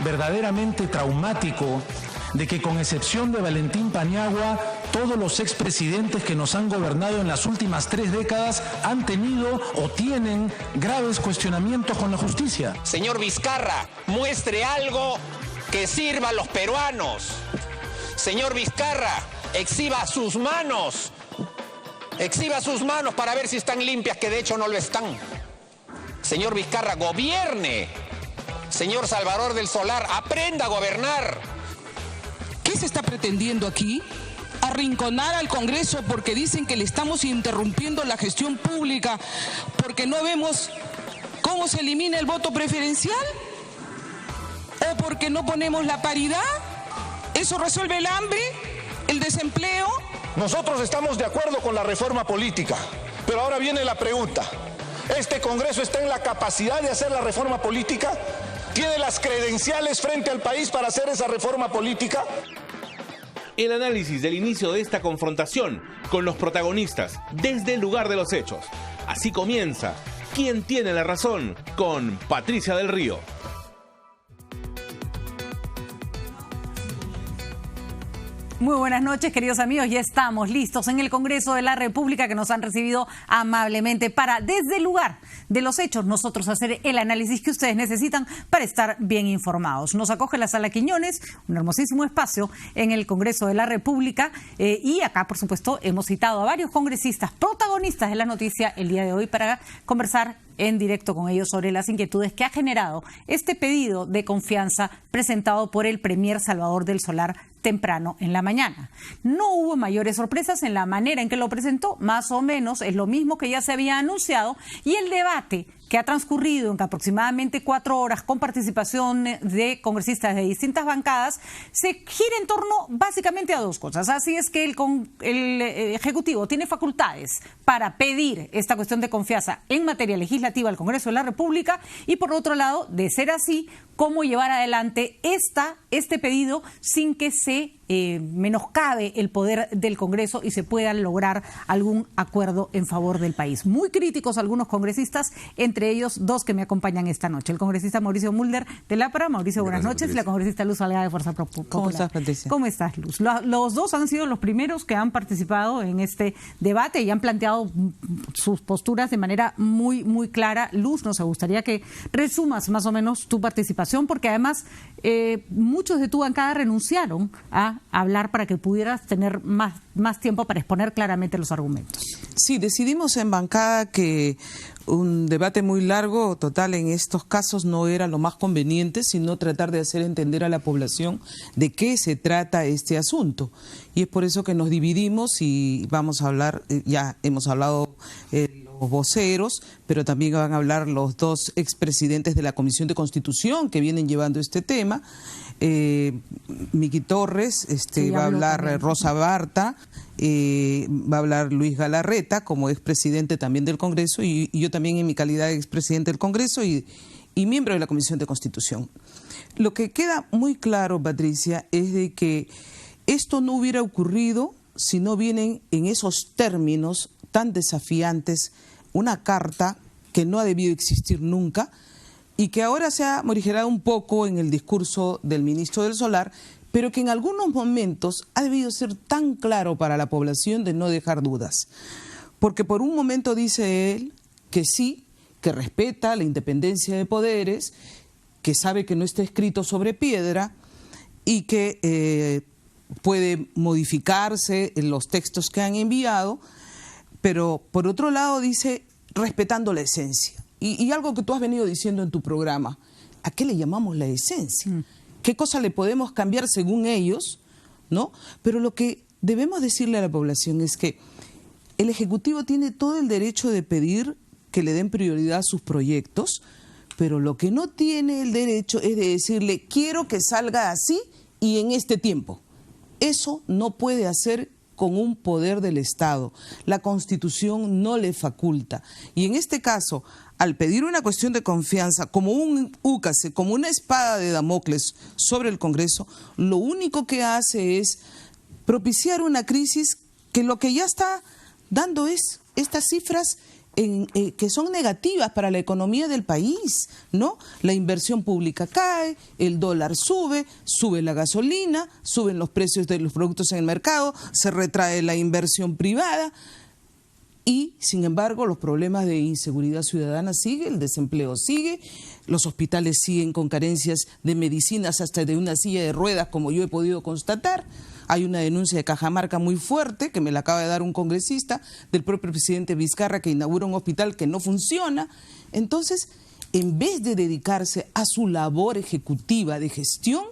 verdaderamente traumático de que, con excepción de Valentín Paniagua, todos los expresidentes que nos han gobernado en las últimas 3 décadas han tenido o tienen graves cuestionamientos con la justicia. Señor Vizcarra, muestre algo que sirva a los peruanos. Señor Vizcarra, exhiba sus manos para ver si están limpias, que de hecho no lo están. Señor Vizcarra, gobierne. Señor Salvador del Solar, aprenda a gobernar. ¿Qué se está pretendiendo aquí? Arrinconar al Congreso porque dicen que le estamos interrumpiendo la gestión pública, porque no vemos cómo se elimina el voto preferencial, o porque no ponemos la paridad. ¿Eso resuelve el hambre, el desempleo? Nosotros estamos de acuerdo con la reforma política, pero ahora viene la pregunta. ¿Este Congreso está en la capacidad de hacer la reforma política? ¿Tiene las credenciales frente al país para hacer esa reforma política? El análisis del inicio de esta confrontación con los protagonistas desde el lugar de los hechos. Así comienza ¿Quién tiene la razón? Con Patricia del Río. Muy buenas noches, queridos amigos. Ya estamos listos en el Congreso de la República, que nos han recibido amablemente para, desde el lugar de los hechos, nosotros hacer el análisis que ustedes necesitan para estar bien informados. Nos acoge la Sala Quiñones, un hermosísimo espacio en el Congreso de la República, y acá, por supuesto, hemos citado a varios congresistas protagonistas de la noticia el día de hoy para conversar en directo con ellos sobre las inquietudes que ha generado este pedido de confianza presentado por el premier Salvador del Solar temprano en la mañana. No hubo mayores sorpresas en la manera en que lo presentó, más o menos es lo mismo que ya se había anunciado, y el debate que ha transcurrido en aproximadamente 4 horas con participación de congresistas de distintas bancadas, se gira en torno básicamente a 2 cosas. Así es que el Ejecutivo tiene facultades para pedir esta cuestión de confianza en materia legislativa al Congreso de la República, y por otro lado, de ser así, cómo llevar adelante este pedido sin que se menoscabe el poder del Congreso y se pueda lograr algún acuerdo en favor del país. Muy críticos algunos congresistas, entre ellos 2 que me acompañan esta noche. El congresista Mauricio Mulder de Lápara. Mauricio, buenas noches. Y la congresista Luz Salgado de Fuerza Popular. ¿Cómo estás, Patricia? ¿Cómo estás, Luz? Los 2 han sido los primeros que han participado en este debate y han planteado sus posturas de manera muy, muy clara. Luz, nos gustaría que resumas más o menos tu participación, porque además muchos de tu bancada renunciaron a hablar para que pudieras tener más tiempo para exponer claramente los argumentos. Sí, decidimos en bancada que un debate muy largo, total, en estos casos no era lo más conveniente, sino tratar de hacer entender a la población de qué se trata este asunto. Y es por eso que nos dividimos y vamos a hablar, ya hemos hablado los voceros, pero también van a hablar los 2 expresidentes de la Comisión de Constitución que vienen llevando este tema. Miki Torres, va a hablar también. Rosa Barta, va a hablar Luis Galarreta como expresidente también del Congreso, y yo también en mi calidad de expresidente del Congreso y miembro de la Comisión de Constitución. Lo que queda muy claro, Patricia, es de que esto no hubiera ocurrido si no vienen en esos términos tan desafiantes una carta que no ha debido existir nunca, y que ahora se ha morigerado un poco en el discurso del ministro del Solar, pero que en algunos momentos ha debido ser tan claro para la población de no dejar dudas. Porque por un momento dice él que sí, que respeta la independencia de poderes, que sabe que no está escrito sobre piedra y que puede modificarse en los textos que han enviado, pero por otro lado dice respetando la esencia. Y algo que tú has venido diciendo en tu programa, ¿a qué le llamamos la esencia? ¿Qué cosa le podemos cambiar según ellos? ¿No? Pero lo que debemos decirle a la población es que el Ejecutivo tiene todo el derecho de pedir que le den prioridad a sus proyectos, pero lo que no tiene el derecho es de decirle, quiero que salga así y en este tiempo. Eso no puede hacer con un poder del Estado. La Constitución no le faculta. Y en este caso, al pedir una cuestión de confianza, como un úcase, como una espada de Damocles sobre el Congreso, lo único que hace es propiciar una crisis que lo que ya está dando es estas cifras que son negativas para la economía del país, ¿no? La inversión pública cae, el dólar sube, sube la gasolina, suben los precios de los productos en el mercado, se retrae la inversión privada y, sin embargo, los problemas de inseguridad ciudadana siguen, el desempleo sigue, los hospitales siguen con carencias de medicinas, hasta de una silla de ruedas, como yo he podido constatar. Hay una denuncia de Cajamarca muy fuerte, que me la acaba de dar un congresista, del propio presidente Vizcarra, que inaugura un hospital que no funciona. Entonces, en vez de dedicarse a su labor ejecutiva de gestión,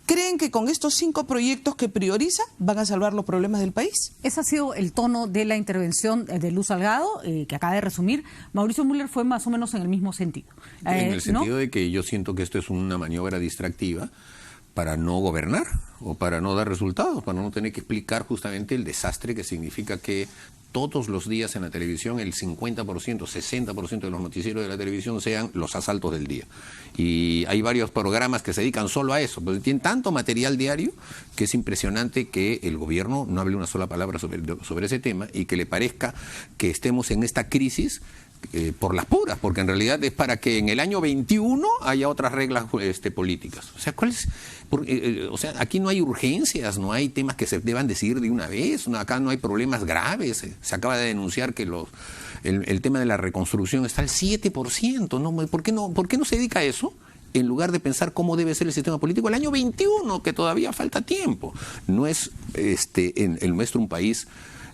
¿creen que con estos 5 proyectos que prioriza van a salvar los problemas del país? Ese ha sido el tono de la intervención de Luz Salgado, que acaba de resumir. Mauricio Müller fue más o menos en el mismo sentido. En el sentido ¿no? de que yo siento que esto es una maniobra distractiva para no gobernar o para no dar resultados, para no tener que explicar justamente el desastre que significa que todos los días en la televisión el 50%, 60% de los noticieros de la televisión sean los asaltos del día. Y hay varios programas que se dedican solo a eso, pues tienen tanto material diario que es impresionante que el gobierno no hable una sola palabra sobre ese tema y que le parezca que estemos en esta crisis por las puras, porque en realidad es para que en el año 21 haya otras reglas políticas. O sea, o sea, aquí no hay urgencias, no hay temas que se deban decidir de una vez, acá no hay problemas graves. Se acaba de denunciar que el tema de la reconstrucción está al 7%. ¿No? ¿Por qué no se dedica a eso? En lugar de pensar cómo debe ser el sistema político el año 21, que todavía falta tiempo. No es el nuestro un país,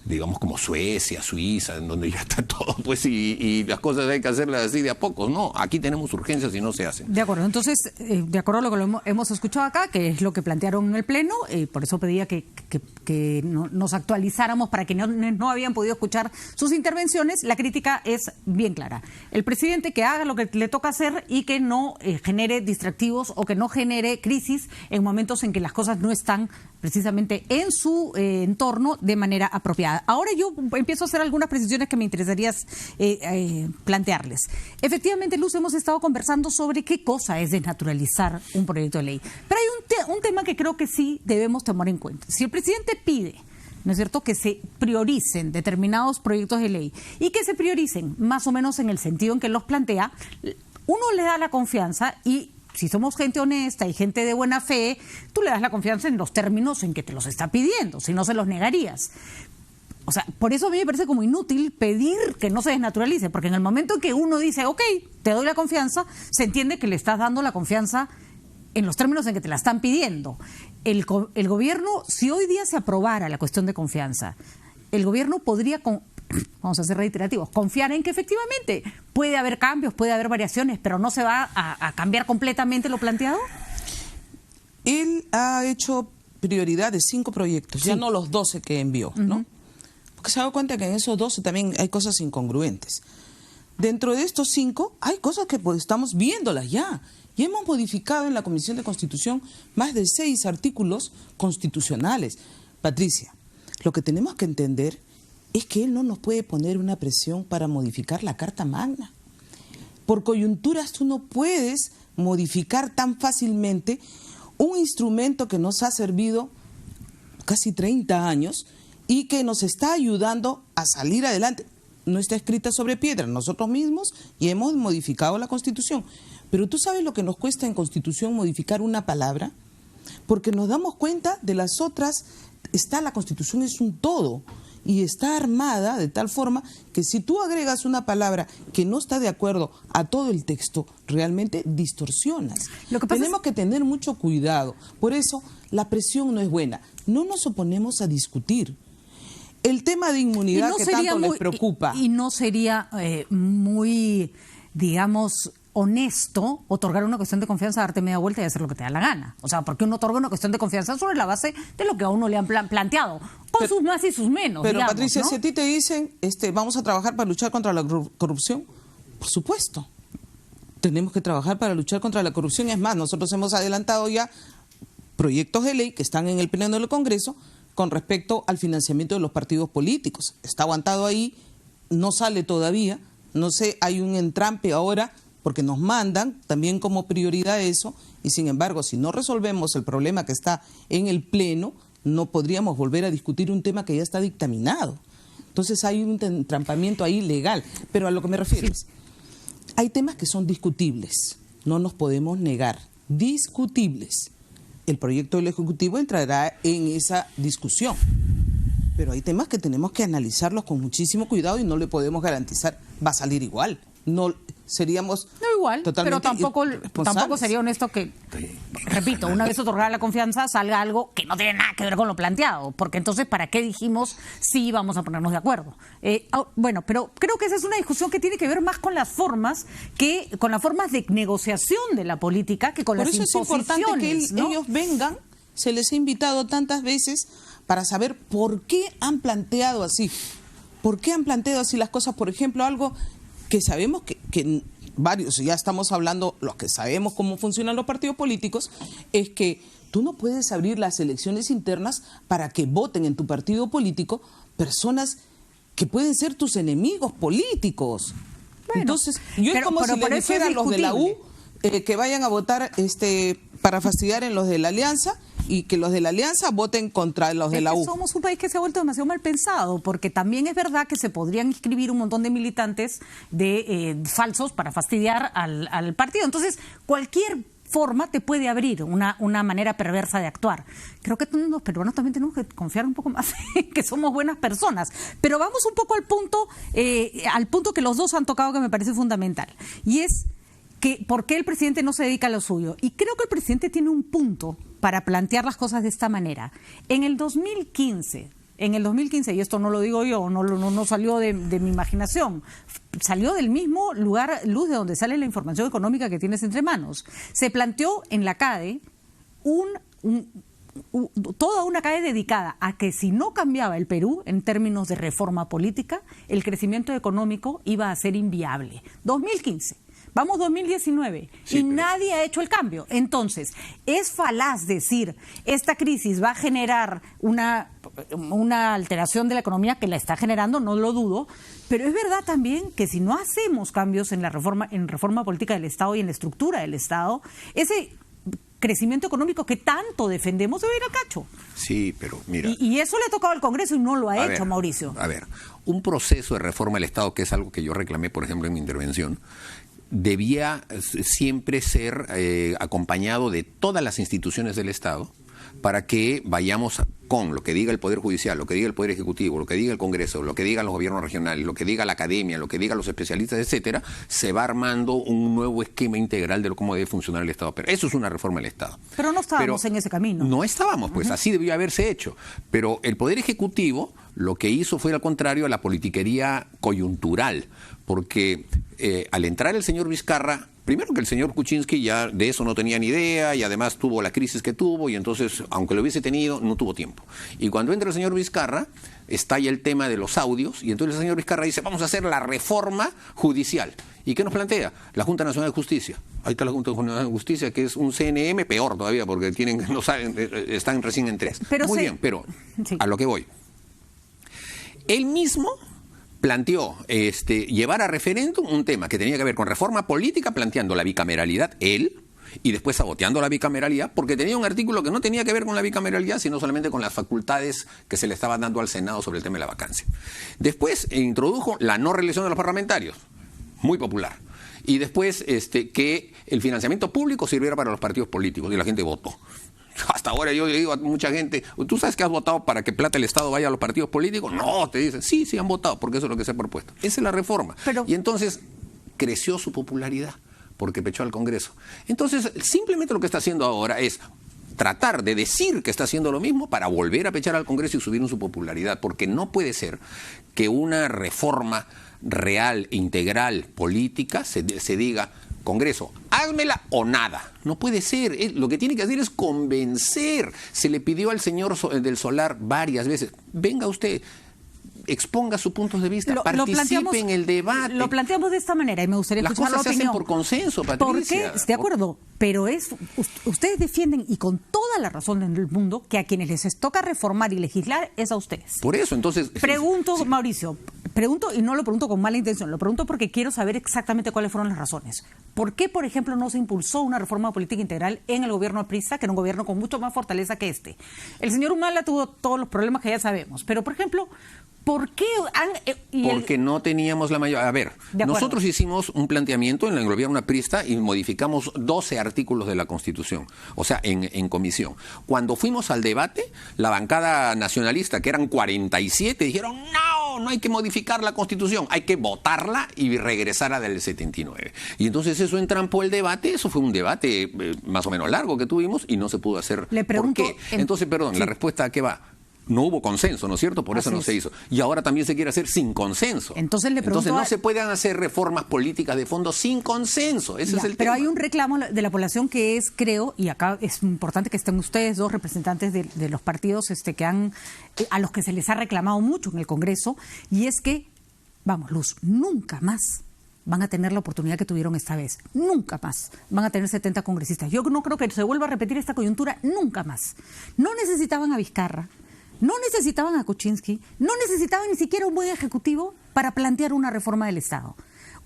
digamos, como Suecia, Suiza, en donde ya está todo, pues, y las cosas hay que hacerlas así de a pocos. No, aquí tenemos urgencias y no se hacen. De acuerdo, entonces, de acuerdo a lo que hemos escuchado acá, que es lo que plantearon en el Pleno, por eso pedía que nos actualizáramos para quienes no habían podido escuchar sus intervenciones. La crítica es bien clara. El presidente que haga lo que le toca hacer y que no genere distractivos o que no genere crisis en momentos en que las cosas no están precisamente en su entorno de manera apropiada. Ahora yo empiezo a hacer algunas precisiones que me interesaría plantearles. Efectivamente, Luz, hemos estado conversando sobre qué cosa es desnaturalizar un proyecto de ley. Pero hay un tema que creo que sí debemos tomar en cuenta. Si el presidente pide, ¿no es cierto?, que se prioricen determinados proyectos de ley y que se prioricen más o menos en el sentido en que los plantea, uno le da la confianza y si somos gente honesta y gente de buena fe, tú le das la confianza en los términos en que te los está pidiendo, si no se los negarías. O sea, por eso a mí me parece como inútil pedir que no se desnaturalice, porque en el momento en que uno dice, ok, te doy la confianza, se entiende que le estás dando la confianza en los términos en que te la están pidiendo. El gobierno, si hoy día se aprobara la cuestión de confianza, el gobierno podría, vamos a ser reiterativos, confiar en que efectivamente puede haber cambios, puede haber variaciones, pero no se va a cambiar completamente lo planteado. Él ha hecho prioridad de 5 proyectos, sí, ya no los 12 que envió, ¿no? Porque se ha dado cuenta que en esos 12 también hay cosas incongruentes. Dentro de estos 5 hay cosas que pues, estamos viéndolas ya. Y hemos modificado en la Comisión de Constitución más de 6 artículos constitucionales. Patricia, lo que tenemos que entender es que él no nos puede poner una presión para modificar la Carta Magna. Por coyunturas tú no puedes modificar tan fácilmente un instrumento que nos ha servido casi 30 años y que nos está ayudando a salir adelante. No está escrita sobre piedra, nosotros mismos y hemos modificado la Constitución. Pero tú sabes lo que nos cuesta en Constitución modificar una palabra, porque nos damos cuenta de las otras. La Constitución es un todo y está armada de tal forma que si tú agregas una palabra que no está de acuerdo a todo el texto, realmente distorsionas. Tenemos que tener mucho cuidado. Por eso la presión no es buena. No nos oponemos a discutir. El tema de inmunidad que tanto les preocupa. Y no sería muy, digamos, honesto otorgar una cuestión de confianza, darte media vuelta y hacer lo que te da la gana. O sea, porque uno otorga una cuestión de confianza sobre la base de lo que a uno le han planteado, con sus más y sus menos. Pero digamos, Patricia, ¿no? Si a ti te dicen, vamos a trabajar para luchar contra la corrupción, por supuesto. Tenemos que trabajar para luchar contra la corrupción. Es más, nosotros hemos adelantado ya proyectos de ley que están en el Pleno del Congreso con respecto al financiamiento de los partidos políticos. Está aguantado ahí, no sale todavía, no sé, hay un entrampe ahora porque nos mandan también como prioridad eso y sin embargo si no resolvemos el problema que está en el Pleno no podríamos volver a discutir un tema que ya está dictaminado. Entonces hay un entrampamiento ahí legal. Pero a lo que me refiero es, hay temas que son discutibles, no nos podemos negar, discutibles. El proyecto del Ejecutivo entrará en esa discusión. Pero hay temas que tenemos que analizarlos con muchísimo cuidado y no le podemos garantizar va a salir igual. No seríamos igual, pero tampoco sería honesto que, repito, una vez otorgada la confianza salga algo que no tiene nada que ver con lo planteado, porque entonces ¿para qué dijimos sí vamos a ponernos de acuerdo? Bueno, pero creo que esa es una discusión que tiene que ver más con las formas de negociación de la política que con las imposiciones. Por eso es importante que ¿no? ellos vengan, se les ha invitado tantas veces para saber por qué han planteado así. ¿Por qué han planteado así las cosas? Por ejemplo, algo que sabemos que varios, ya estamos hablando, los que sabemos cómo funcionan los partidos políticos, es que tú no puedes abrir las elecciones internas para que voten en tu partido político personas que pueden ser tus enemigos políticos. Bueno, entonces, es como si le dijeran a los de la U que vayan a votar para fastidiar en los de la Alianza y que los de la Alianza voten contra los de la U. Somos un país que se ha vuelto demasiado mal pensado, porque también es verdad que se podrían inscribir un montón de militantes falsos para fastidiar al partido. Entonces, cualquier forma te puede abrir una manera perversa de actuar. Creo que los peruanos también tenemos que confiar un poco más en que somos buenas personas. Pero vamos un poco al punto que los dos han tocado, que me parece fundamental, y es que ¿por qué el presidente no se dedica a lo suyo? Y creo que el presidente tiene un punto para plantear las cosas de esta manera. En el 2015, y esto no lo digo yo, no salió de mi imaginación, salió del mismo lugar, luz de donde sale la información económica que tienes entre manos. Se planteó en la CADE toda una CADE dedicada a que si no cambiaba el Perú en términos de reforma política, el crecimiento económico iba a ser inviable. 2015. Vamos 2019 y nadie ha hecho el cambio. Entonces, es falaz decir, esta crisis va a generar una alteración de la economía, que la está generando, no lo dudo, pero es verdad también que si no hacemos cambios en reforma política del Estado y en la estructura del Estado, ese crecimiento económico que tanto defendemos debe ir al cacho. Sí, pero mira... Y eso le ha tocado al Congreso y no lo ha hecho, Mauricio. A ver, un proceso de reforma del Estado, que es algo que yo reclamé, por ejemplo, en mi intervención, debía siempre ser acompañado de todas las instituciones del Estado para que vayamos con lo que diga el Poder Judicial, lo que diga el Poder Ejecutivo, lo que diga el Congreso, lo que digan los gobiernos regionales, lo que diga la academia, lo que digan los especialistas, etcétera, se va armando un nuevo esquema integral de cómo debe funcionar el Estado. Pero eso es una reforma del Estado. Pero no estábamos en ese camino. No estábamos, pues así debió haberse hecho. Pero el Poder Ejecutivo lo que hizo fue al contrario a la politiquería coyuntural, porque al entrar el señor Vizcarra, primero que el señor Kuczynski ya de eso no tenía ni idea y además tuvo la crisis que tuvo y entonces, aunque lo hubiese tenido, no tuvo tiempo. Y cuando entra el señor Vizcarra, estalla el tema de los audios y entonces el señor Vizcarra dice, vamos a hacer la reforma judicial. ¿Y qué nos plantea? La Junta Nacional de Justicia. Ahí está la Junta Nacional de Justicia, que es un CNM peor todavía porque están recién en 3. Muy bien, pero a lo que voy. Él mismo planteó llevar a referéndum un tema que tenía que ver con reforma política, planteando la bicameralidad él, y después saboteando la bicameralidad, porque tenía un artículo que no tenía que ver con la bicameralidad, sino solamente con las facultades que se le estaban dando al Senado sobre el tema de la vacancia. Después introdujo la no reelección de los parlamentarios, muy popular. Y después que el financiamiento público sirviera para los partidos políticos, y la gente votó. Hasta ahora yo le digo a mucha gente, ¿tú sabes que has votado para que plata del Estado vaya a los partidos políticos? No, te dicen, sí, han votado, porque eso es lo que se ha propuesto. Esa es la reforma. Y entonces creció su popularidad, porque pechó al Congreso. Entonces, simplemente lo que está haciendo ahora es tratar de decir que está haciendo lo mismo para volver a pechar al Congreso y subir en su popularidad, porque no puede ser que una reforma real, integral, política, se diga... Congreso, házmela o nada. No puede ser. Lo que tiene que hacer es convencer. Se le pidió al señor del Solar varias veces. Venga usted, exponga su punto de vista, participe en el debate. Lo planteamos de esta manera y me gustaría escuchar la opinión. Las cosas se hacen por consenso, Patricia. Porque, de acuerdo, pero ustedes defienden, y con toda la razón del mundo, que a quienes les toca reformar y legislar es a ustedes. Por eso, entonces... Pregunto, Mauricio, y no lo pregunto con mala intención, lo pregunto porque quiero saber exactamente cuáles fueron las razones. ¿Por qué, por ejemplo, no se impulsó una reforma política integral en el gobierno aprista, que era un gobierno con mucho más fortaleza que este? El señor Humala tuvo todos los problemas que ya sabemos, pero, por ejemplo, ¿por qué Porque no teníamos la mayoría. A ver, nosotros hicimos un planteamiento en el gobierno aprista y modificamos 12 artículos de la Constitución, o sea, en comisión. Cuando fuimos al debate, la bancada nacionalista, que eran 47, dijeron, no hay que modificar la Constitución, hay que votarla y regresar a la del 79. Y entonces eso entrampó el debate, eso fue un debate más o menos largo que tuvimos y no se pudo hacer. Le pregunto, ¿por qué? Entonces, perdón, sí. La respuesta a qué va. No hubo consenso, ¿no es cierto? Por eso no se hizo. Y ahora también se quiere hacer sin consenso. Entonces no se pueden hacer reformas políticas de fondo sin consenso. Ese es el pero tema. hay un reclamo de la población que es, creo, y acá es importante que estén ustedes dos representantes de los partidos a los que se les ha reclamado mucho en el Congreso, y es que, vamos, Luz, nunca más van a tener la oportunidad que tuvieron esta vez. Nunca más van a tener 70 congresistas. Yo no creo que se vuelva a repetir esta coyuntura nunca más. No necesitaban a Vizcarra, no necesitaban a Kuczynski, no necesitaban ni siquiera un buen ejecutivo para plantear una reforma del Estado.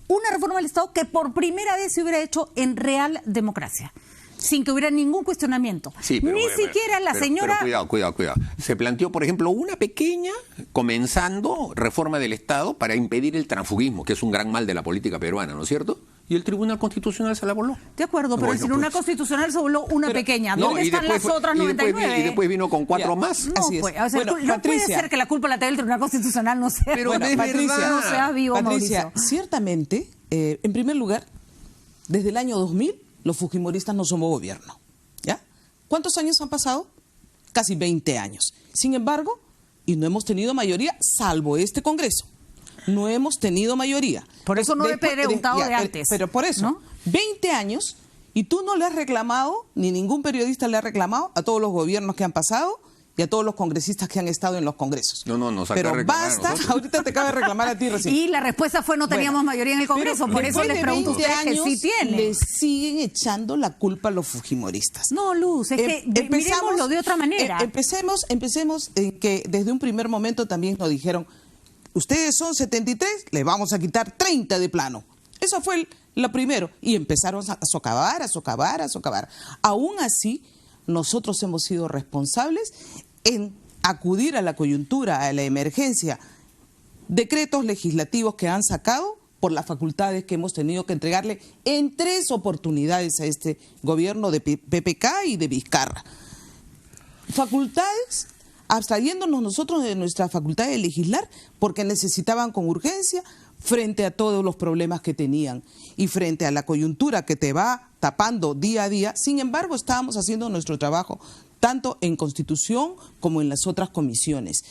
Una reforma del Estado que por primera vez se hubiera hecho en real democracia, sin que hubiera ningún cuestionamiento. Sí, pero, ni siquiera la señora... Pero cuidado. Se planteó, por ejemplo, una pequeña, comenzando, reforma del Estado para impedir el transfugismo, que es un gran mal de la política peruana, ¿no es cierto? Y el Tribunal Constitucional se la voló. De acuerdo, pero el Tribunal Constitucional se voló una pequeña. ¿Dónde están las otras 99? Y después vino con 4 más. No, Así es. pues, o sea, Bueno, no puede ser que la culpa la tenga el Tribunal Constitucional, no sea, pero Patricia, no sea vivo, Patricia, Mauricio. ciertamente, en primer lugar, desde el año 2000, los fujimoristas no somos gobierno. ¿Ya? ¿Cuántos años han pasado? Casi 20 años. Sin embargo, y no hemos tenido mayoría, salvo este Congreso. No hemos tenido mayoría. Por eso no he preguntado de antes. Pero por eso, ¿no? 20 años, y tú no le has reclamado, ni ningún periodista le ha reclamado a todos los gobiernos que han pasado y a todos los congresistas que han estado en los congresos. No, nos acaba pero de reclamar basta, a nosotros. ahorita te acaba de reclamar a ti recién. Y la respuesta fue no teníamos mayoría en el Congreso, por eso les pregunto a ustedes que sí tienen. Le siguen echando la culpa a los fujimoristas. No, Luz, es que miremoslo de otra manera. Empecemos en que desde un primer momento también nos dijeron, ustedes son 73, les vamos a quitar 30 de plano. Eso fue lo primero. Y empezaron a socavar. Aún así, nosotros hemos sido responsables en acudir a la coyuntura, a la emergencia, decretos legislativos que han sacado por las facultades que hemos tenido que entregarle en 3 oportunidades a este gobierno de PPK y de Vizcarra. Facultades abstrayéndonos nosotros de nuestra facultad de legislar porque necesitaban con urgencia frente a todos los problemas que tenían y frente a la coyuntura que te va tapando día a día. Sin embargo, estábamos haciendo nuestro trabajo tanto en Constitución como en las otras comisiones.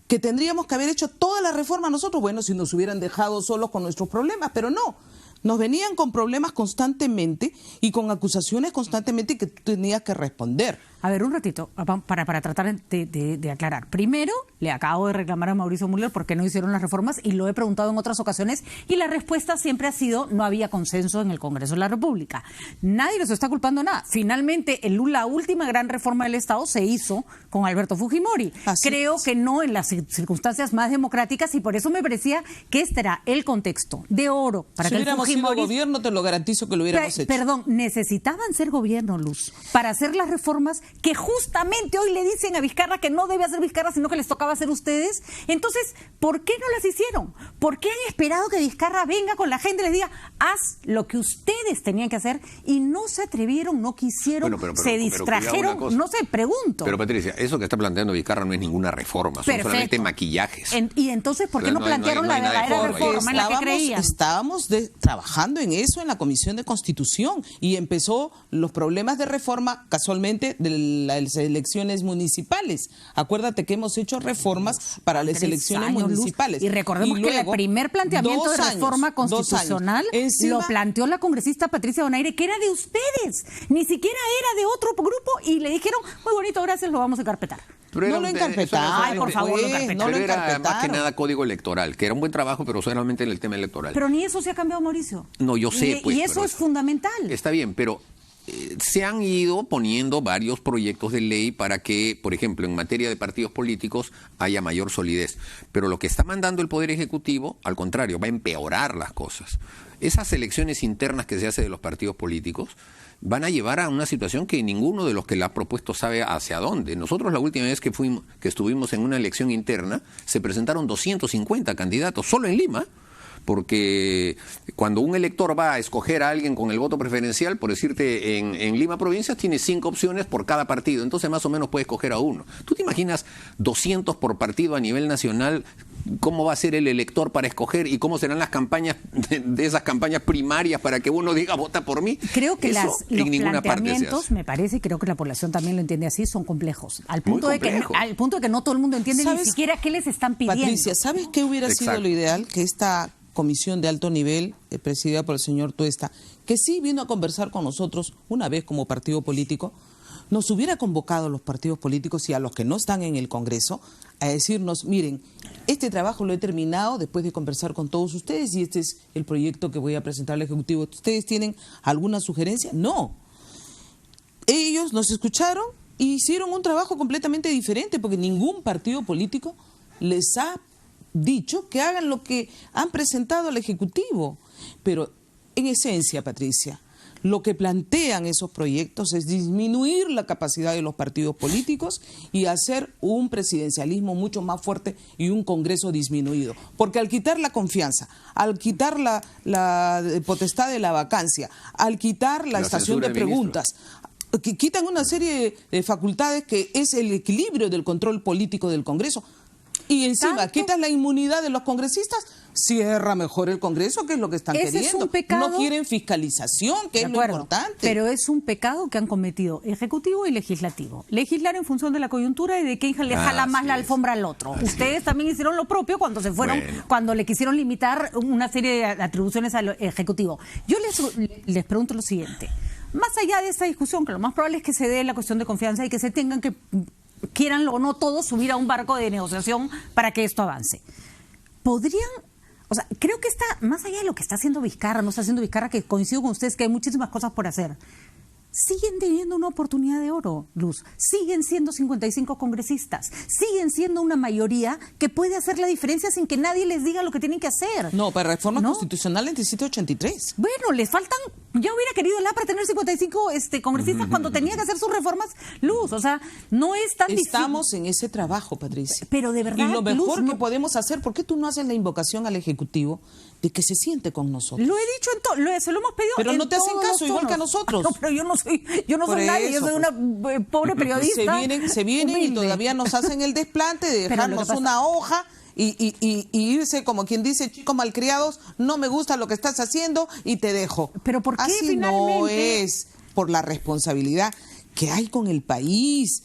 Que tendríamos que haber hecho toda la reforma nosotros, bueno, si nos hubieran dejado solos con nuestros problemas, pero no. Nos venían con problemas constantemente y con acusaciones constantemente que tú tenías que responder. A ver, un ratito, para tratar de aclarar. Primero, le acabo de reclamar a Mauricio Müller por qué no hicieron las reformas y lo he preguntado en otras ocasiones y la respuesta siempre ha sido no había consenso en el Congreso de la República. Nadie les está culpando nada. Finalmente, la última gran reforma del Estado se hizo con Alberto Fujimori. Creo que no en las circunstancias más democráticas y por eso me parecía que este era el contexto de oro para que el Fujimori... Si hubiéramos sido gobierno, te lo garantizo que lo hubiéramos hecho. Perdón, necesitaban ser gobierno, Luz, para hacer las reformas que justamente hoy le dicen a Vizcarra que no debe hacer Vizcarra, sino que les tocaba hacer ustedes. Entonces, ¿por qué no las hicieron? ¿Por qué han esperado que Vizcarra venga con la gente y les diga, haz lo que ustedes tenían que hacer? Y no se atrevieron, no quisieron, se distrajeron, no sé, pregunto. Pero Patricia, eso que está planteando Vizcarra no es ninguna reforma, son solamente maquillajes. Y entonces, ¿por qué no plantearon la verdadera reforma en la que creían? Estábamos trabajando en eso en la Comisión de Constitución y empezó los problemas de reforma casualmente de las elecciones municipales. Acuérdate que hemos hecho reformas para las elecciones municipales. Y recordemos que el primer planteamiento de reforma constitucional lo planteó la congresista Patricia Donaire, que era de ustedes, ni siquiera era de otro grupo, y le dijeron, muy bonito, gracias, lo vamos a encarpetar. Pero no lo encarpetaron. Ay, por favor, lo encarpetaron. No lo era encarpetaron. más que nada código electoral, que era un buen trabajo, pero solamente en el tema electoral. Pero ni eso se ha cambiado, Mauricio. No, yo sé. Y eso es fundamental. Está bien, pero se han ido poniendo varios proyectos de ley para que, por ejemplo, en materia de partidos políticos haya mayor solidez. Pero lo que está mandando el Poder Ejecutivo, al contrario, va a empeorar las cosas. Esas elecciones internas que se hace de los partidos políticos van a llevar a una situación que ninguno de los que la ha propuesto sabe hacia dónde. Nosotros la última vez que estuvimos en una elección interna, se presentaron 250 candidatos solo en Lima, porque cuando un elector va a escoger a alguien con el voto preferencial, por decirte, en Lima provincia tiene 5 opciones por cada partido, entonces más o menos puede escoger a uno. ¿Tú te imaginas 200 por partido a nivel nacional? ¿Cómo va a ser el elector para escoger y cómo serán las campañas de esas campañas primarias para que uno diga vota por mí? Creo que Eso los en ninguna parte se planteamientos, hace. me parece, y creo que la población también lo entiende así, son complejos. Al punto de que no todo el mundo entiende ni siquiera qué les están pidiendo. Patricia, ¿sabes qué hubiera sido lo ideal? Que esta comisión de alto nivel, presidida por el señor Tuesta, que sí vino a conversar con nosotros una vez como partido político, nos hubiera convocado a los partidos políticos y a los que no están en el Congreso a decirnos, miren, este trabajo lo he terminado después de conversar con todos ustedes y este es el proyecto que voy a presentar al Ejecutivo. ¿Ustedes tienen alguna sugerencia? No. Ellos nos escucharon y hicieron un trabajo completamente diferente porque ningún partido político les ha dicho que hagan lo que han presentado al Ejecutivo. Pero en esencia, Patricia, lo que plantean esos proyectos es disminuir la capacidad de los partidos políticos y hacer un presidencialismo mucho más fuerte y un Congreso disminuido. Porque al quitar la confianza, al quitar la potestad de la vacancia, al quitar la estación de preguntas, que quitan una serie de facultades que es el equilibrio del control político del Congreso. Y encima quitas la inmunidad de los congresistas, cierra mejor el Congreso, que es lo que están queriendo. Es un pecado. No quieren fiscalización, que es lo importante. Pero es un pecado que han cometido Ejecutivo y Legislativo. Legislar en función de la coyuntura y de quién le jala más la alfombra al otro. Ustedes también hicieron lo propio cuando se fueron, cuando le quisieron limitar una serie de atribuciones al Ejecutivo. Yo les pregunto lo siguiente. Más allá de esta discusión, que lo más probable es que se dé la cuestión de confianza y que se tengan que, quieranlo o no todos, subir a un barco de negociación para que esto avance. ¿Podrían, o sea, creo que está, más allá de lo que está haciendo Vizcarra, no está haciendo Vizcarra, que coincido con ustedes que hay muchísimas cosas por hacer, siguen teniendo una oportunidad de oro, Luz. Siguen siendo 55 congresistas. Siguen siendo una mayoría que puede hacer la diferencia sin que nadie les diga lo que tienen que hacer. No, para reforma constitucional necesita 83. Bueno, les faltan... Ya hubiera querido el APRA tener 55 congresistas cuando tenía que hacer sus reformas, Luz. O sea, no es tan difícil. Estamos en ese trabajo, Patricia. Pero de verdad, y lo mejor Luz, que podemos hacer, ¿por qué tú no haces la invocación al Ejecutivo de que se siente con nosotros? Lo he dicho se lo hemos pedido. Pero no te hacen caso, igual que a nosotros. No, pero yo no soy nadie, yo soy una pobre periodista. Se vienen y todavía nos hacen el desplante de dejarnos una hoja y irse como quien dice, chicos malcriados, no me gusta lo que estás haciendo y te dejo. Pero ¿por qué así finalmente? No es por la responsabilidad que hay con el país.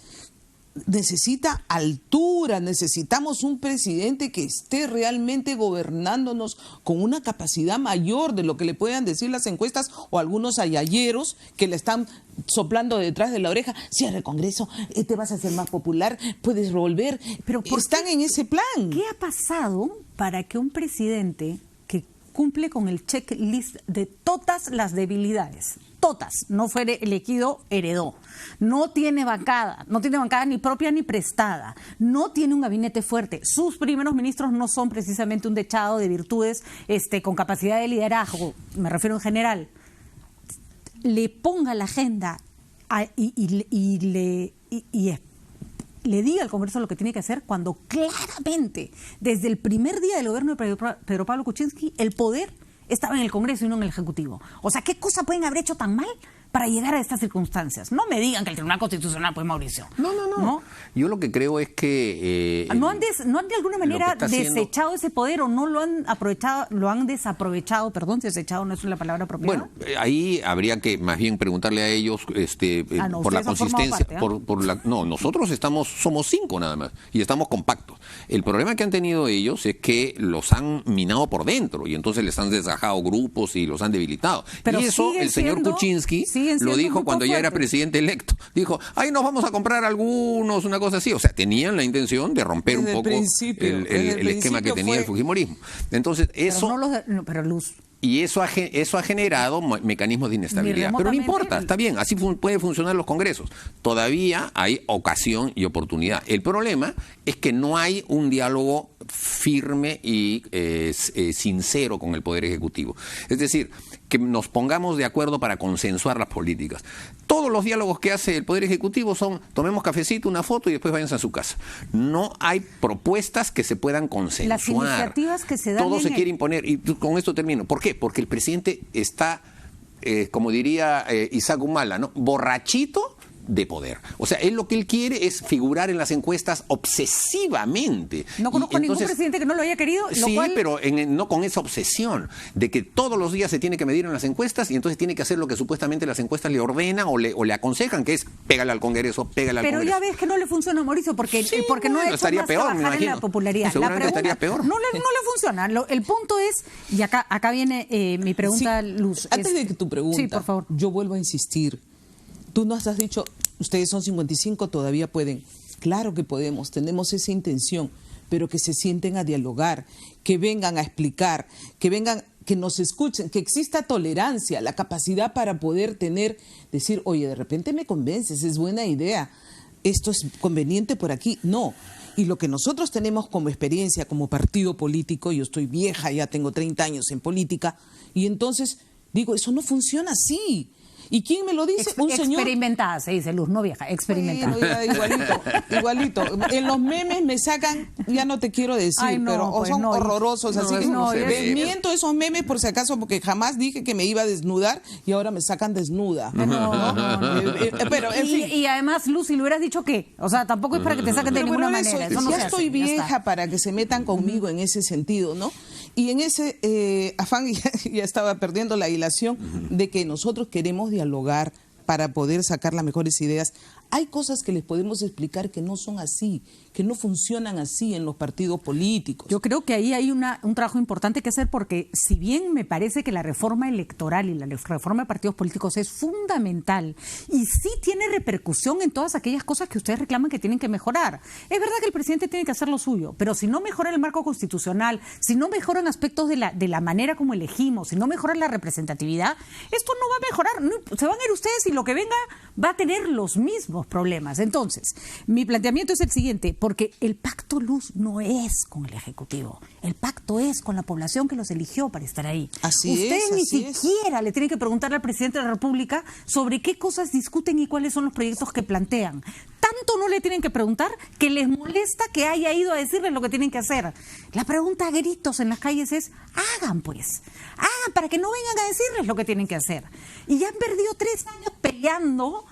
Necesita altura, necesitamos un presidente que esté realmente gobernándonos con una capacidad mayor de lo que le puedan decir las encuestas o algunos ayayeros que le están soplando detrás de la oreja. Cierra el Congreso, te vas a hacer más popular, puedes volver. Pero están en ese plan. ¿Qué ha pasado para que un presidente que cumple con el checklist de todas las debilidades, todas, no fue elegido, heredó, no tiene bancada ni propia ni prestada, no tiene un gabinete fuerte, sus primeros ministros no son precisamente un dechado de virtudes con capacidad de liderazgo, me refiero en general, le ponga la agenda y le diga al Congreso lo que tiene que hacer cuando claramente, desde el primer día del gobierno de Pedro Pablo Kuczynski, el poder estaba en el Congreso y no en el Ejecutivo. O sea, ¿qué cosa pueden haber hecho tan mal para llegar a estas circunstancias? No me digan que el Tribunal Constitucional, pues, Mauricio. No. Yo lo que creo es que... ¿No han de alguna manera desechado ese poder o no lo han aprovechado, lo han desaprovechado? Perdón, desechado no es la palabra apropiada. Bueno, ahí habría que más bien preguntarle a ellos por la consistencia. No, nosotros somos 5 nada más y estamos compactos. El problema que han tenido ellos es que los han minado por dentro y entonces les han desgajado grupos y los han debilitado. Pero y eso el señor Kuczynski lo dijo cuando ya era presidente electo. Dijo, nos vamos a comprar algunos, una cosa así. O sea, tenían la intención de romper un poco el esquema que tenía el fujimorismo. Entonces, eso... Pero Luz... Y eso ha generado mecanismos de inestabilidad. Pero no importa, está bien, así pueden funcionar los congresos. Todavía hay ocasión y oportunidad. El problema es que no hay un diálogo firme y sincero con el Poder Ejecutivo. Es decir, que nos pongamos de acuerdo para consensuar las políticas. Todos los diálogos que hace el Poder Ejecutivo son tomemos cafecito, una foto y después váyanse a su casa. No hay propuestas que se puedan consensuar. Las iniciativas que se dan. Todo se quiere imponer. Y con esto termino. ¿Por qué? Porque el presidente está, como diría Isaac Humala, ¿no? Borrachito de poder. O sea, él lo que él quiere es figurar en las encuestas obsesivamente. No conozco ningún presidente que no lo haya querido. Sí, pero no con esa obsesión de que todos los días se tiene que medir en las encuestas y entonces tiene que hacer lo que supuestamente las encuestas le ordenan o le aconsejan, que es pégale al Congreso, pégale al Congreso. Pero ya ves que no le funciona, Mauricio, porque no ha hecho estaría más peor, trabajar en la popularidad. Seguramente estaría peor. No le funciona. El punto es, y acá viene mi pregunta, sí, Luz. Antes de que tu pregunta, sí, por favor. Yo vuelvo a insistir. Tú nos has dicho, ustedes son 55, todavía pueden. Claro que podemos, tenemos esa intención, pero que se sienten a dialogar, que vengan a explicar, que vengan, que nos escuchen, que exista tolerancia, la capacidad para poder decir, oye, de repente me convences, es buena idea, esto es conveniente por aquí. No. Y lo que nosotros tenemos como experiencia, como partido político, yo estoy vieja, ya tengo 30 años en política, y entonces digo, eso no funciona así. ¿Y quién me lo dice? Un señor. Experimentada, se dice, Luz, no vieja, experimentada. Bueno, igualito. En los memes me sacan, ya no te quiero decir, pero pues son horrorosos. Así que desmiento esos memes por si acaso, porque jamás dije que me iba a desnudar y ahora me sacan desnuda. Pero, en fin. Y además, Luz, si le hubieras dicho qué, o sea, tampoco es para que te saquen de ninguna manera. Eso no ya estoy vieja para que se metan conmigo en ese sentido, ¿no? Y en ese afán ya estaba perdiendo la hilación de que nosotros queremos dialogar para poder sacar las mejores ideas. Hay cosas que les podemos explicar que no son así, que no funcionan así en los partidos políticos. Yo creo que ahí hay un trabajo importante que hacer, porque si bien me parece que la reforma electoral y la reforma de partidos políticos es fundamental y sí tiene repercusión en todas aquellas cosas que ustedes reclaman que tienen que mejorar. Es verdad que el presidente tiene que hacer lo suyo, pero si no mejora el marco constitucional, si no mejoran aspectos de la manera como elegimos, si no mejora la representatividad, esto no va a mejorar. Se van a ir ustedes y lo que venga va a tener los mismos problemas. Entonces, mi planteamiento es el siguiente, porque el pacto, Luz, no es con el Ejecutivo. El pacto es con la población que los eligió para estar ahí. Ustedes ni siquiera le tienen que preguntar al presidente de la República sobre qué cosas discuten y cuáles son los proyectos que plantean. Tanto no le tienen que preguntar que les molesta que haya ido a decirles lo que tienen que hacer. La pregunta a gritos en las calles es, hagan pues, hagan para que no vengan a decirles lo que tienen que hacer. Y ya han perdido 3 años peleando,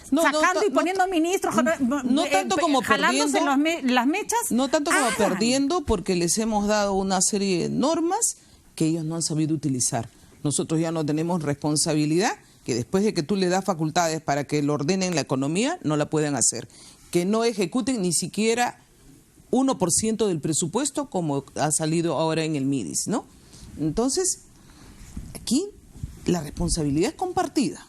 sacando y poniendo ministros, no tanto como jalándose las mechas. No tanto como perdiendo, porque les hemos dado una serie de normas que ellos no han sabido utilizar. Nosotros ya no tenemos responsabilidad, que después de que tú le das facultades para que lo ordenen la economía, no la pueden hacer. Que no ejecuten ni siquiera 1% del presupuesto, como ha salido ahora en el MIDIS, ¿no? Entonces, aquí la responsabilidad es compartida.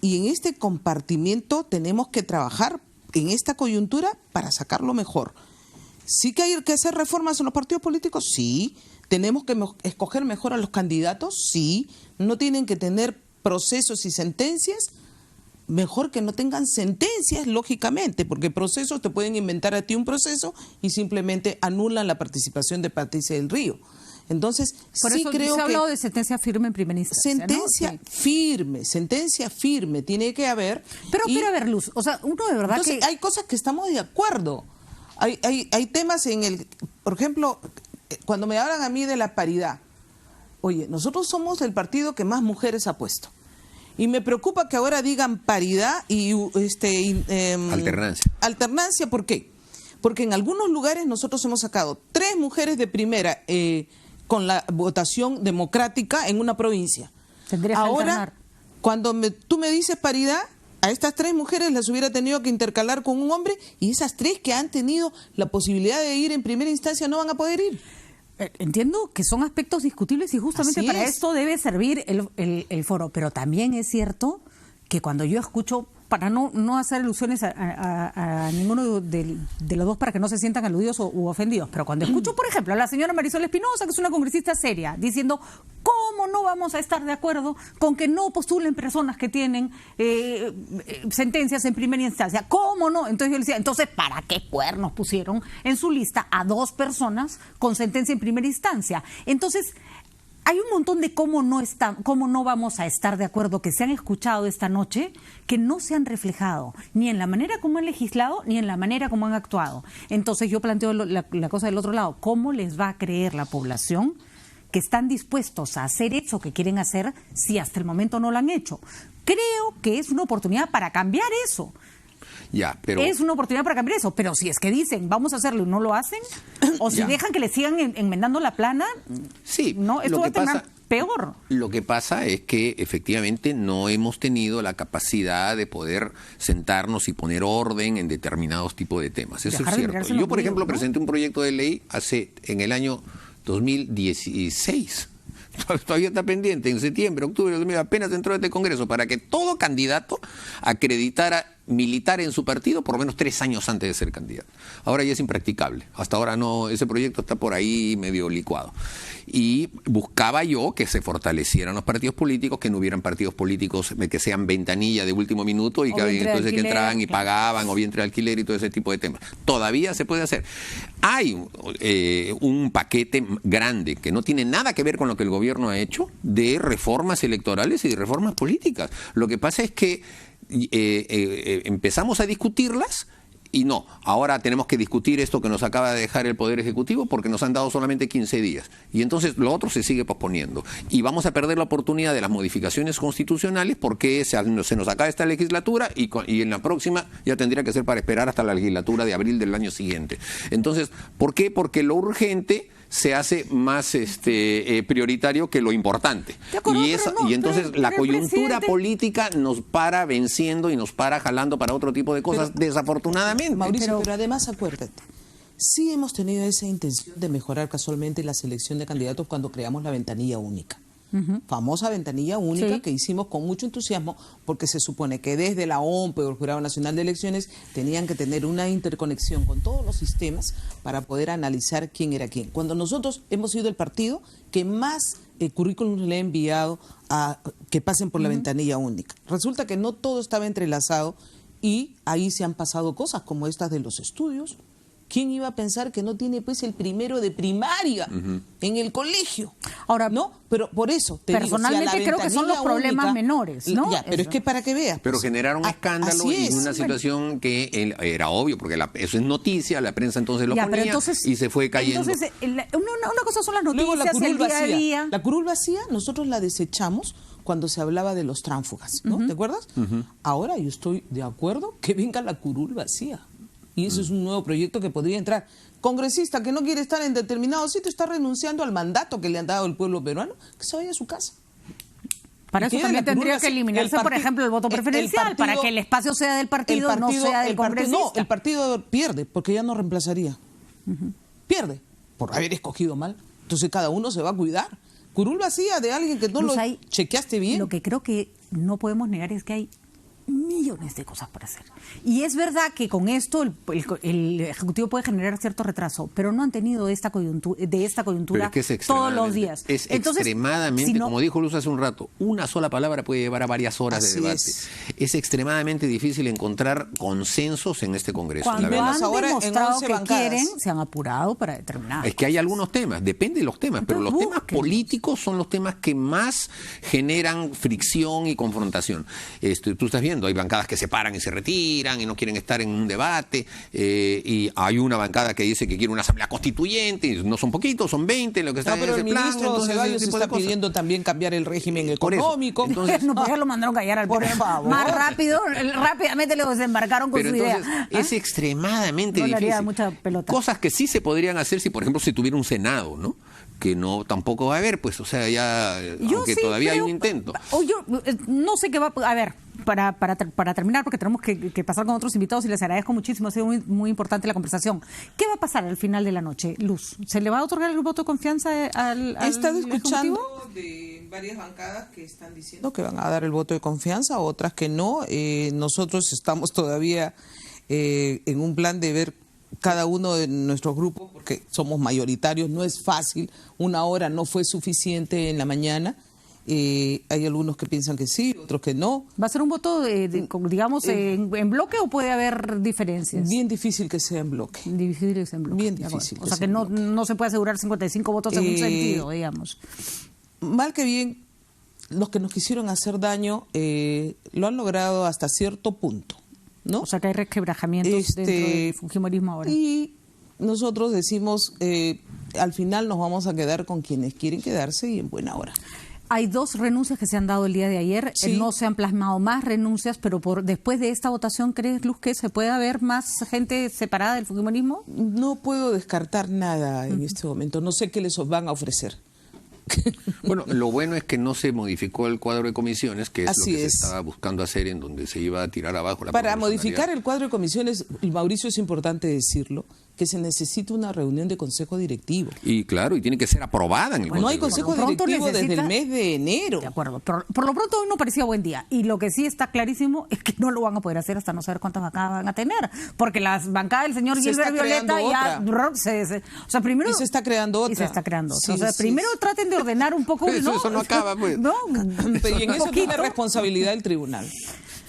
Y en este compartimiento tenemos que trabajar en esta coyuntura para sacarlo mejor. ¿Sí que hay que hacer reformas en los partidos políticos? Sí. ¿Tenemos que escoger mejor a los candidatos? Sí. ¿No tienen que tener procesos y sentencias? Mejor que no tengan sentencias, lógicamente, porque procesos te pueden inventar a ti un proceso y simplemente anulan la participación de Patricia del Río. Entonces, por sí eso creo se ha que hablado de sentencia firme en primera instancia, sentencia firme tiene que haber. Pero a ver, Luz, o sea, uno de verdad entonces, hay cosas que estamos de acuerdo. Hay temas por ejemplo, cuando me hablan a mí de la paridad, oye, nosotros somos el partido que más mujeres ha puesto. Y me preocupa que ahora digan paridad y alternancia. Alternancia, ¿por qué? Porque en algunos lugares nosotros hemos sacado 3 mujeres de primera con la votación democrática en una provincia. Ahora, cuando tú me dices paridad, a estas 3 mujeres las hubiera tenido que intercalar con un hombre, y esas 3 que han tenido la posibilidad de ir en primera instancia no van a poder ir. Entiendo que son aspectos discutibles y justamente para esto debe servir el foro, pero también es cierto que cuando yo escucho para no hacer alusiones a ninguno de los dos para que no se sientan aludidos u ofendidos, pero cuando escucho, por ejemplo, a la señora Marisol Espinosa, que es una congresista seria, diciendo ¿cómo no vamos a estar de acuerdo con que no postulen personas que tienen sentencias en primera instancia? ¿Cómo no? Entonces yo le decía, entonces, ¿para qué cuernos pusieron en su lista a 2 personas con sentencia en primera instancia? Entonces, hay un montón de cómo no vamos a estar de acuerdo que se han escuchado esta noche, que no se han reflejado ni en la manera como han legislado ni en la manera como han actuado. Entonces yo planteo la cosa del otro lado. ¿Cómo les va a creer la población que están dispuestos a hacer eso que quieren hacer si hasta el momento no lo han hecho? Creo que es una oportunidad para cambiar eso. Pero es una oportunidad para cambiar eso, pero si es que dicen vamos a hacerlo y no lo hacen, o si dejan que le sigan enmendando la plana, no, esto va a terminar peor. Lo que pasa es que efectivamente no hemos tenido la capacidad de poder sentarnos y poner orden en determinados tipos de temas. Eso es cierto. Yo, por ejemplo, presenté un proyecto de ley en el año 2016. Todavía está pendiente, en septiembre, octubre, apenas entró este Congreso, para que todo candidato acreditara militar en su partido por lo menos 3 años antes de ser candidato. Ahora ya es impracticable. Hasta ahora no, ese proyecto está por ahí medio licuado. Y buscaba yo que se fortalecieran los partidos políticos, que no hubieran partidos políticos que sean ventanilla de último minuto y que entonces que entraban y pagaban, o vientre de alquiler y todo ese tipo de temas. Todavía se puede hacer. Hay un paquete grande que no tiene nada que ver con lo que el gobierno ha hecho de reformas electorales y de reformas políticas. Lo que pasa es que empezamos a discutirlas y no, ahora tenemos que discutir esto que nos acaba de dejar el Poder Ejecutivo porque nos han dado solamente 15 días y entonces lo otro se sigue posponiendo y vamos a perder la oportunidad de las modificaciones constitucionales porque se nos acaba esta legislatura y en la próxima ya tendría que ser para esperar hasta la legislatura de abril del año siguiente. Entonces, ¿por qué? Porque lo urgente se hace más prioritario que lo importante. Y entonces la coyuntura política nos para venciendo y nos para jalando para otro tipo de cosas, desafortunadamente. Mauricio, pero además acuérdate, sí hemos tenido esa intención de mejorar casualmente la selección de candidatos cuando creamos la ventanilla única. Famosa ventanilla única que hicimos con mucho entusiasmo porque se supone que desde la OMP o el Jurado Nacional de Elecciones tenían que tener una interconexión con todos los sistemas para poder analizar quién era quién. Cuando nosotros hemos sido el partido que más currículum le ha enviado a que pasen por la ventanilla única. Resulta que no todo estaba entrelazado y ahí se han pasado cosas como estas de los estudios. ¿Quién iba a pensar que no tiene pues el primero de primaria en el colegio? Ahora, no, pero por eso te personalmente digo, creo que son los problemas menores, ¿no? Ya, pero es que para que veas. Pero generaron escándalo y una situación que era obvio, porque eso es noticia, la prensa entonces lo ponía y se fue cayendo. Entonces, una cosa son las noticias, luego, la curul el día a día. La curul vacía, nosotros la desechamos cuando se hablaba de los tránsfugas, ¿no? ¿Te acuerdas? Ahora yo estoy de acuerdo que venga la curul vacía. Y eso es un nuevo proyecto que podría entrar. Congresista que no quiere estar en determinado sitio está renunciando al mandato que le han dado el pueblo peruano, que se vaya a su casa. Para eso también tendría que eliminarse, por ejemplo, el voto preferencial, para que el espacio sea del partido, no sea del congresista. No, el partido pierde, porque ya no reemplazaría. Pierde, por haber escogido mal. Entonces cada uno se va a cuidar. Curul vacía de alguien que no lo chequeaste bien. Lo que creo que no podemos negar es que hay millones de cosas por hacer. Y es verdad que con esto el Ejecutivo puede generar cierto retraso, pero no han tenido esta coyuntura todos los días. Entonces, extremadamente, si no, como dijo Luz hace un rato, una sola palabra puede llevar a varias horas de debate. Es extremadamente difícil encontrar consensos en este Congreso. Cuando la han demostrado que quieren, se han apurado para determinar. Es que hay algunos temas, depende de los temas, pero los temas políticos son los temas que más generan fricción y confrontación. Tú estás viendo, hay bancadas que se paran y se retiran y no quieren estar en un debate, y hay una bancada que dice que quiere una asamblea constituyente, y no son poquitos, son 20 lo que está en ese plan. Pero el ministro Ceballos está pidiendo también cambiar el régimen económico. Entonces, no, pues ya lo mandaron callar al poder. Por favor. Más rápidamente lo desembarcaron con su idea. Es extremadamente difícil. Mucha pelota. Cosas que sí se podrían hacer si, por ejemplo, si tuviera un Senado, ¿no? Que no tampoco va a haber, pues, o sea, ya, aunque todavía hay un intento. Yo no sé qué va a ver. para terminar, porque tenemos que pasar con otros invitados y les agradezco muchísimo, ha sido muy, muy importante la conversación. ¿Qué va a pasar al final de la noche, Luz? ¿Se le va a otorgar el voto de confianza al He estado escuchando Ejecutivo? de varias bancadas que están diciendo que van a dar el voto de confianza, otras que no. Nosotros estamos todavía en un plan de ver cada uno de nuestros grupos, porque somos mayoritarios, no es fácil, 1 hora no fue suficiente en la mañana. Hay algunos que piensan que sí, otros que no. ¿Va a ser un voto, digamos, en bloque o puede haber diferencias? Bien difícil que sea en bloque. Difícil que sea en bloque. Bien difícil. O sea que no se puede asegurar 55 votos en un sentido, digamos. Mal que bien, los que nos quisieron hacer daño lo han logrado hasta cierto punto, ¿no? O sea que hay resquebrajamientos dentro del fujimorismo ahora. Y nosotros decimos, al final nos vamos a quedar con quienes quieren quedarse y en buena hora. Hay 2 renuncias que se han dado el día de ayer. Sí. No se han plasmado más renuncias, pero después de esta votación, ¿crees, Luz, que se puede haber más gente separada del fujimorismo? No puedo descartar nada en este momento. No sé qué les van a ofrecer. Bueno, lo bueno es que no se modificó el cuadro de comisiones, que es Así lo que es. se estaba buscando hacer, en donde se iba a tirar abajo la Para proporcionalidad. modificar el cuadro de comisiones, Mauricio, es importante decirlo, que se necesita una reunión de consejo directivo. Y claro, y tiene que ser aprobada en el No hay Consejo. consejo Pronto directivo desde necesita- el mes de enero. De acuerdo. Por lo pronto hoy no parecía buen día. Y lo que sí está clarísimo es que no lo van a poder hacer hasta no saber cuántas bancadas van a tener. Porque las bancadas del señor Se Gilbert está Violeta creando ya... O sea, primero... Y se está creando otra. Y se está creando otra. Sí, o sea, sí, primero sí. traten de ordenar un poco... Eso no acaba, pues. No, Y en eso poquito. tiene responsabilidad el tribunal.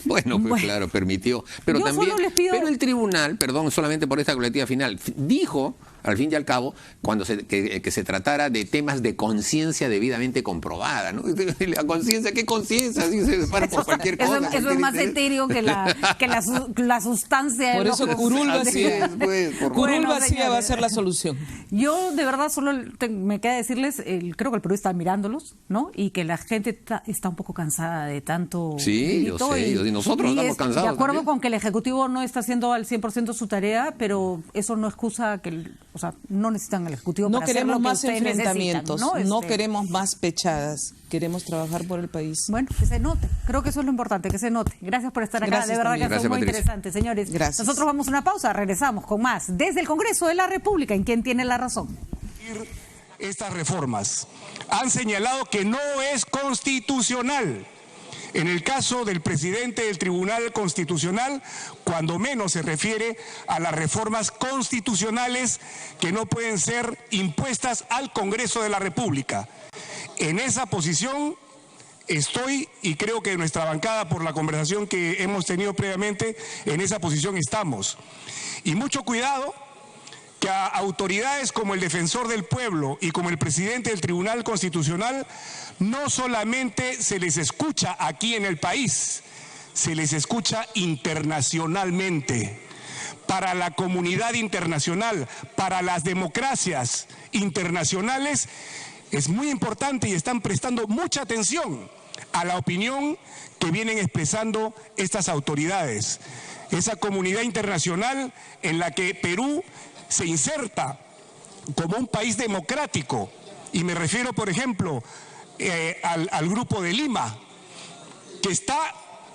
Bueno, pues claro, permitió. Pero Yo también, solo les pido- pero el tribunal, perdón, solamente por esta colectiva final, dijo, al fin y al cabo, cuando que se tratara de temas de conciencia debidamente comprobada, ¿no? La conciencia, ¿qué conciencia? Si se para por cualquier cosa. Eso es más etéreo que la sustancia. Por del eso ojo. Curul Así Vacía. es, pues, por Curul Bueno, Vacía señores. va a ser la solución. Yo de verdad solo me queda decirles, creo que el Perú está mirándolos, ¿no? Y que la gente está un poco cansada de tanto... Sí, yo grito sé, y nosotros estamos cansados De acuerdo también. con que el Ejecutivo no está haciendo al 100% su tarea, pero eso no excusa que... O sea, no necesitan el Ejecutivo No para hacer lo queremos que más ustedes enfrentamientos, necesitan, no ¿no? queremos más pechadas, queremos trabajar por el país. Bueno, que se note. Creo que eso es lo importante, que se note. Gracias por estar acá. Gracias de verdad también. que Gracias, fue muy Patricia. interesante, señores. Gracias. Nosotros vamos a una pausa, regresamos con más desde el Congreso de la República, en Quien Tiene la Razón. Estas reformas han señalado que no es constitucional. En el caso del presidente del Tribunal Constitucional, cuando menos se refiere a las reformas constitucionales que no pueden ser impuestas al Congreso de la República. En esa posición estoy, y creo que nuestra bancada, por la conversación que hemos tenido previamente, en esa posición estamos. Y mucho cuidado que a autoridades como el Defensor del Pueblo y como el presidente del Tribunal Constitucional no solamente se les escucha aquí en el país, se les escucha internacionalmente. Para la comunidad internacional, para las democracias internacionales, es muy importante y están prestando mucha atención a la opinión que vienen expresando estas autoridades. Esa comunidad internacional en la que Perú se inserta como un país democrático, y me refiero, por ejemplo, al Grupo de Lima, que está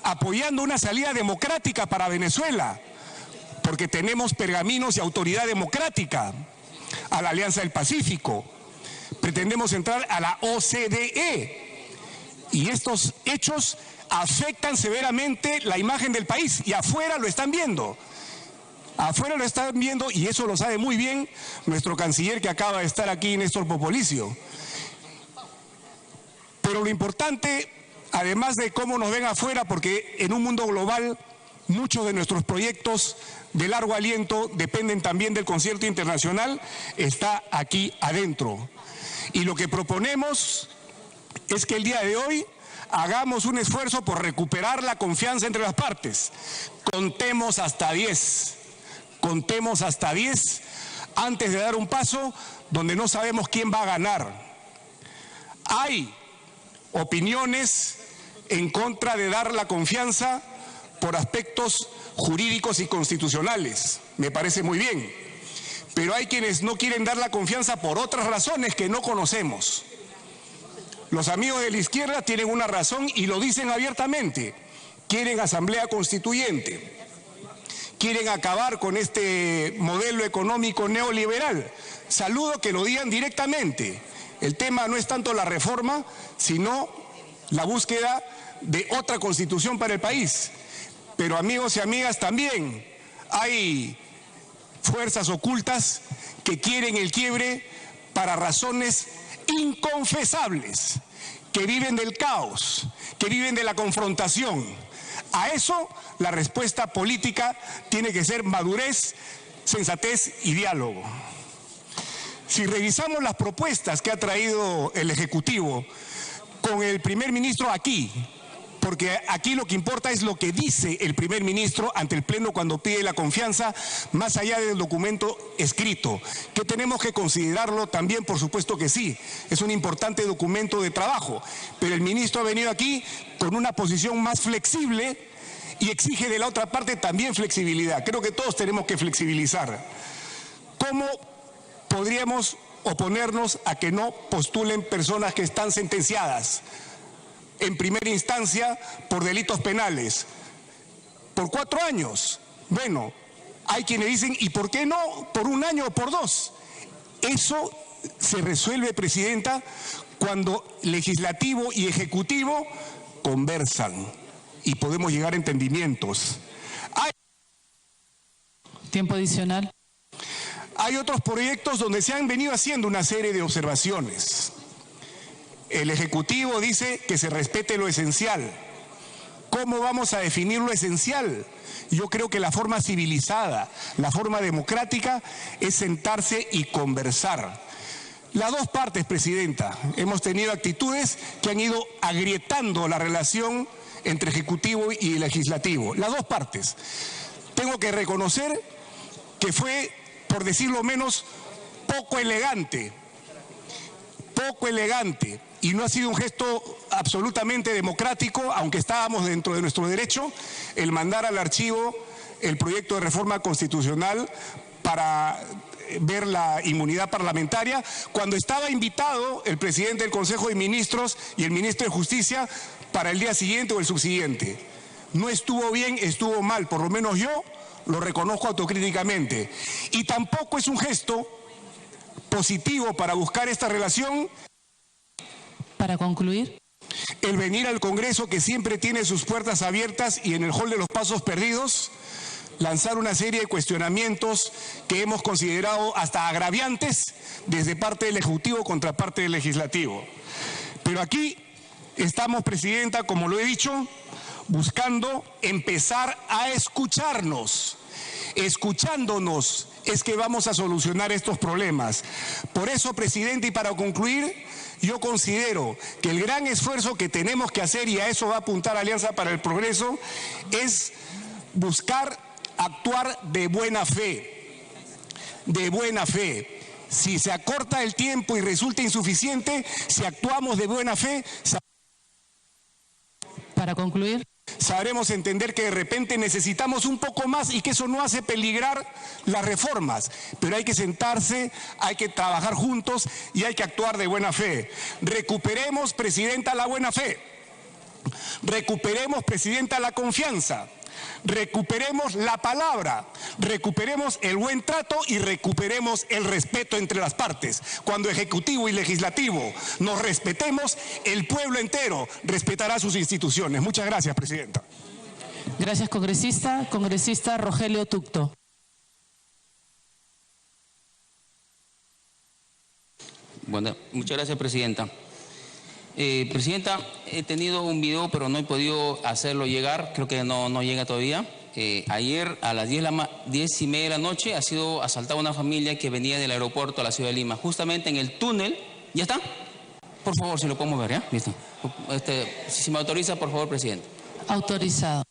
apoyando una salida democrática para Venezuela, porque tenemos pergaminos y autoridad democrática, a la Alianza del Pacífico, pretendemos entrar a la OCDE, y estos hechos afectan severamente la imagen del país, y afuera lo están viendo. Afuera lo están viendo, y eso lo sabe muy bien nuestro canciller que acaba de estar aquí, Néstor Popolicio. Pero lo importante, además de cómo nos ven afuera, porque en un mundo global muchos de nuestros proyectos de largo aliento dependen también del concierto internacional, está aquí adentro. Y lo que proponemos es que el día de hoy hagamos un esfuerzo por recuperar la confianza entre las partes. Contemos hasta 10. Contemos hasta 10 antes de dar un paso donde no sabemos quién va a ganar. Hay opiniones en contra de dar la confianza por aspectos jurídicos y constitucionales. Me parece muy bien. Pero hay quienes no quieren dar la confianza por otras razones que no conocemos. Los amigos de la izquierda tienen una razón y lo dicen abiertamente. quieren asamblea constituyente, quieren acabar con este modelo económico neoliberal. Saludo que lo digan directamente. El tema no es tanto la reforma, sino la búsqueda de otra constitución para el país. Pero amigos y amigas, también hay fuerzas ocultas que quieren el quiebre para razones inconfesables, que viven del caos, que viven de la confrontación. A eso la respuesta política tiene que ser madurez, sensatez y diálogo. Si revisamos las propuestas que ha traído el Ejecutivo con el primer ministro aquí, porque aquí lo que importa es lo que dice el primer ministro ante el Pleno cuando pide la confianza, más allá del documento escrito, que tenemos que considerarlo también, por supuesto que sí, es un importante documento de trabajo, pero el ministro ha venido aquí con una posición más flexible y exige de la otra parte también flexibilidad. Creo que todos tenemos que flexibilizar. ¿Cómo podríamos oponernos a que no postulen personas que están sentenciadas en primera instancia por delitos penales por 4 años? Bueno, hay quienes dicen, ¿y por qué no por 1 año o por 2? Eso se resuelve, Presidenta, cuando legislativo y ejecutivo conversan y podemos llegar a entendimientos. Tiempo adicional. Hay otros proyectos donde se han venido haciendo una serie de observaciones. El Ejecutivo dice que se respete lo esencial. ¿Cómo vamos a definir lo esencial? Yo creo que la forma civilizada, la forma democrática es sentarse y conversar. Las dos partes, Presidenta, hemos tenido actitudes que han ido agrietando la relación entre Ejecutivo y Legislativo. Las dos partes. Tengo que reconocer que fue, por decirlo menos, poco elegante, y no ha sido un gesto absolutamente democrático, aunque estábamos dentro de nuestro derecho, el mandar al archivo el proyecto de reforma constitucional para ver la inmunidad parlamentaria, cuando estaba invitado el presidente del Consejo de Ministros y el ministro de Justicia para el día siguiente o el subsiguiente. No estuvo bien, estuvo mal, por lo menos yo lo reconozco autocríticamente. Y tampoco es un gesto positivo para buscar esta relación. Para concluir. El venir al Congreso, que siempre tiene sus puertas abiertas, y en el hall de los pasos perdidos, lanzar una serie de cuestionamientos que hemos considerado hasta agraviantes desde parte del Ejecutivo contra parte del Legislativo. Pero aquí estamos, Presidenta, como lo he dicho, buscando empezar a escucharnos. Escuchándonos es que vamos a solucionar estos problemas. Por eso, Presidente, y para concluir, yo considero que el gran esfuerzo que tenemos que hacer, y a eso va a apuntar Alianza para el Progreso, es buscar actuar de buena fe. De buena fe. Si se acorta el tiempo y resulta insuficiente, si actuamos de buena fe, para concluir, sabremos entender que de repente necesitamos un poco más y que eso no hace peligrar las reformas, pero hay que sentarse, hay que trabajar juntos y hay que actuar de buena fe. Recuperemos, Presidenta, la buena fe. Recuperemos, Presidenta, la confianza. Recuperemos la palabra, recuperemos el buen trato y recuperemos el respeto entre las partes. Cuando Ejecutivo y Legislativo nos respetemos, el pueblo entero respetará sus instituciones. Muchas gracias, Presidenta. Gracias, congresista. Congresista Rogelio Tucto. Bueno, muchas gracias, Presidenta. Presidenta, he tenido un video, pero no he podido hacerlo llegar, creo que no llega todavía. Ayer a las 10:30 de la noche ha sido asaltada una familia que venía del aeropuerto a la ciudad de Lima, justamente en el túnel. ¿Ya está? Por favor, si lo podemos ver, ¿ya? Listo. Si me autoriza, por favor, Presidente. Autorizado.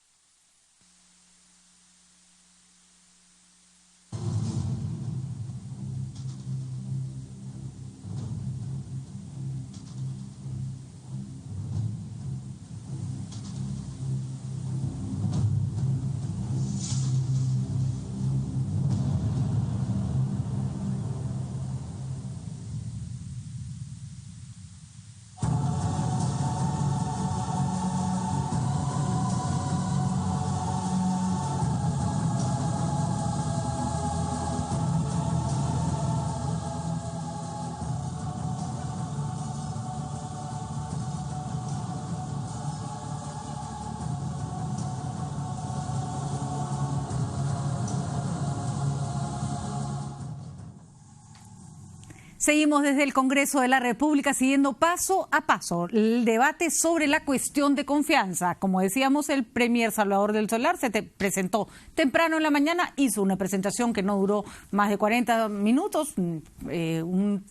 Seguimos desde el Congreso de la República siguiendo paso a paso el debate sobre la cuestión de confianza. Como decíamos, el premier Salvador del Solar se presentó temprano en la mañana, hizo una presentación que no duró más de 40 minutos, un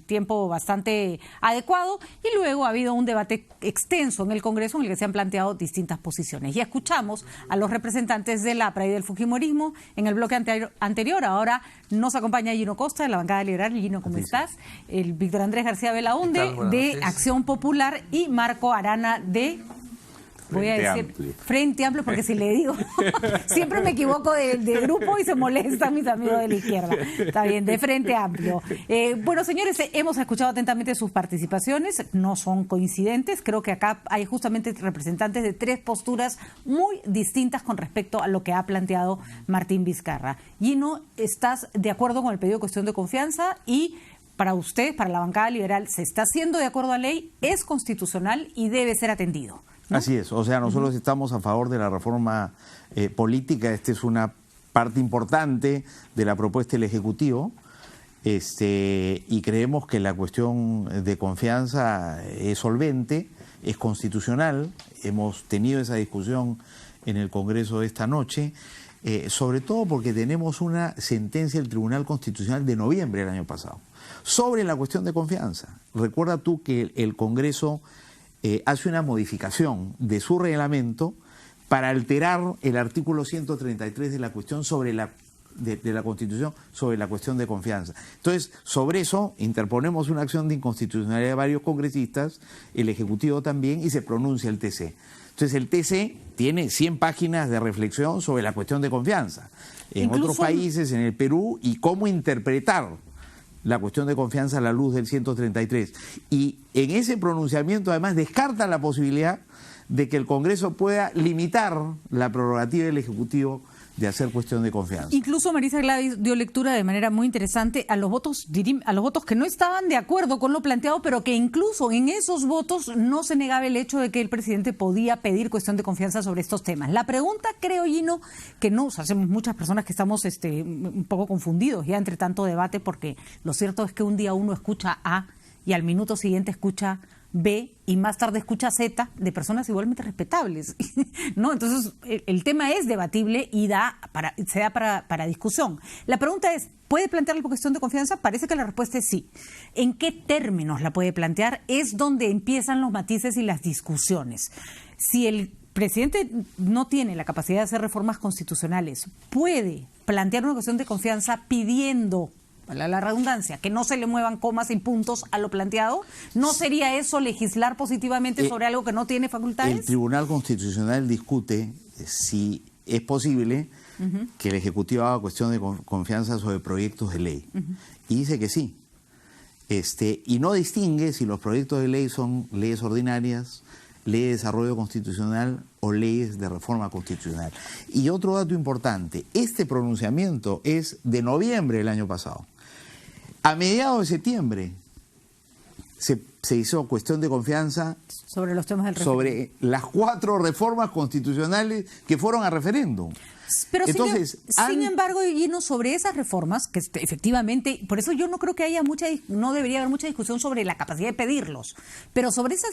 tiempo bastante adecuado, y luego ha habido un debate extenso en el Congreso en el que se han planteado distintas posiciones. Ya escuchamos a los representantes del APRA y del Fujimorismo en el bloque anterior. Ahora nos acompaña Gino Costa de la bancada liberal. Gino, ¿cómo estás? El Víctor Andrés García Belaunde de Acción Popular y Marco Arana de... Voy a decir Frente Amplio, porque si le digo, siempre me equivoco de grupo y se molestan mis amigos de la izquierda. Está bien, de Frente Amplio. Bueno, señores, hemos escuchado atentamente sus participaciones, no son coincidentes. Creo que acá hay justamente representantes de tres posturas muy distintas con respecto a lo que ha planteado Martín Vizcarra. Gino, ¿estás de acuerdo con el pedido de cuestión de confianza? Y para usted, para la bancada liberal, ¿se está haciendo de acuerdo a ley? ¿Es constitucional y debe ser atendido? ¿No? Así es, o sea, nosotros estamos a favor de la reforma política. Esta es una parte importante de la propuesta del Ejecutivo, y creemos que la cuestión de confianza es solvente, es constitucional. Hemos tenido esa discusión en el Congreso de esta noche, sobre todo porque tenemos una sentencia del Tribunal Constitucional de noviembre del año pasado sobre la cuestión de confianza. Recuerda tú que el Congreso hace una modificación de su reglamento para alterar el artículo 133 de la cuestión sobre de la Constitución sobre la cuestión de confianza. Entonces, sobre eso interponemos una acción de inconstitucionalidad de varios congresistas, el Ejecutivo también, y se pronuncia el TC. Entonces, el TC tiene 100 páginas de reflexión sobre la cuestión de confianza en otros países, en el Perú, y cómo interpretar la cuestión de confianza a la luz del 133. Y en ese pronunciamiento, además, descarta la posibilidad de que el Congreso pueda limitar la prerrogativa del Ejecutivo de hacer cuestión de confianza. Incluso Marisa Gladys dio lectura de manera muy interesante a los votos que no estaban de acuerdo con lo planteado, pero que incluso en esos votos no se negaba el hecho de que el presidente podía pedir cuestión de confianza sobre estos temas. La pregunta, creo, Gino, que nos hacemos muchas personas que estamos un poco confundidos ya entre tanto debate, porque lo cierto es que un día uno escucha A y al minuto siguiente escucha B y más tarde escucha Z de personas igualmente respetables, ¿no? Entonces el tema es debatible y se da para discusión. La pregunta es, ¿puede plantear la cuestión de confianza? Parece que la respuesta es sí. ¿En qué términos la puede plantear? Es donde empiezan los matices y las discusiones. Si el presidente no tiene la capacidad de hacer reformas constitucionales, ¿puede plantear una cuestión de confianza pidiendo, la redundancia, que no se le muevan comas y puntos a lo planteado? ¿No sería eso legislar positivamente sobre algo que no tiene facultades? El Tribunal Constitucional discute si es posible que el Ejecutivo haga cuestión de confianza sobre proyectos de ley. Y dice que sí. Y no distingue si los proyectos de ley son leyes ordinarias, ley de desarrollo constitucional o leyes de reforma constitucional. Y otro dato importante, este pronunciamiento es de noviembre del año pasado. A mediados de septiembre se hizo cuestión de confianza sobre los temas del referéndum, sobre las 4 reformas constitucionales que fueron a referéndum. Pero entonces, sin embargo, Gino, sobre esas reformas, que efectivamente, por eso yo no creo que no debería haber mucha discusión sobre la capacidad de pedirlos, pero sobre esos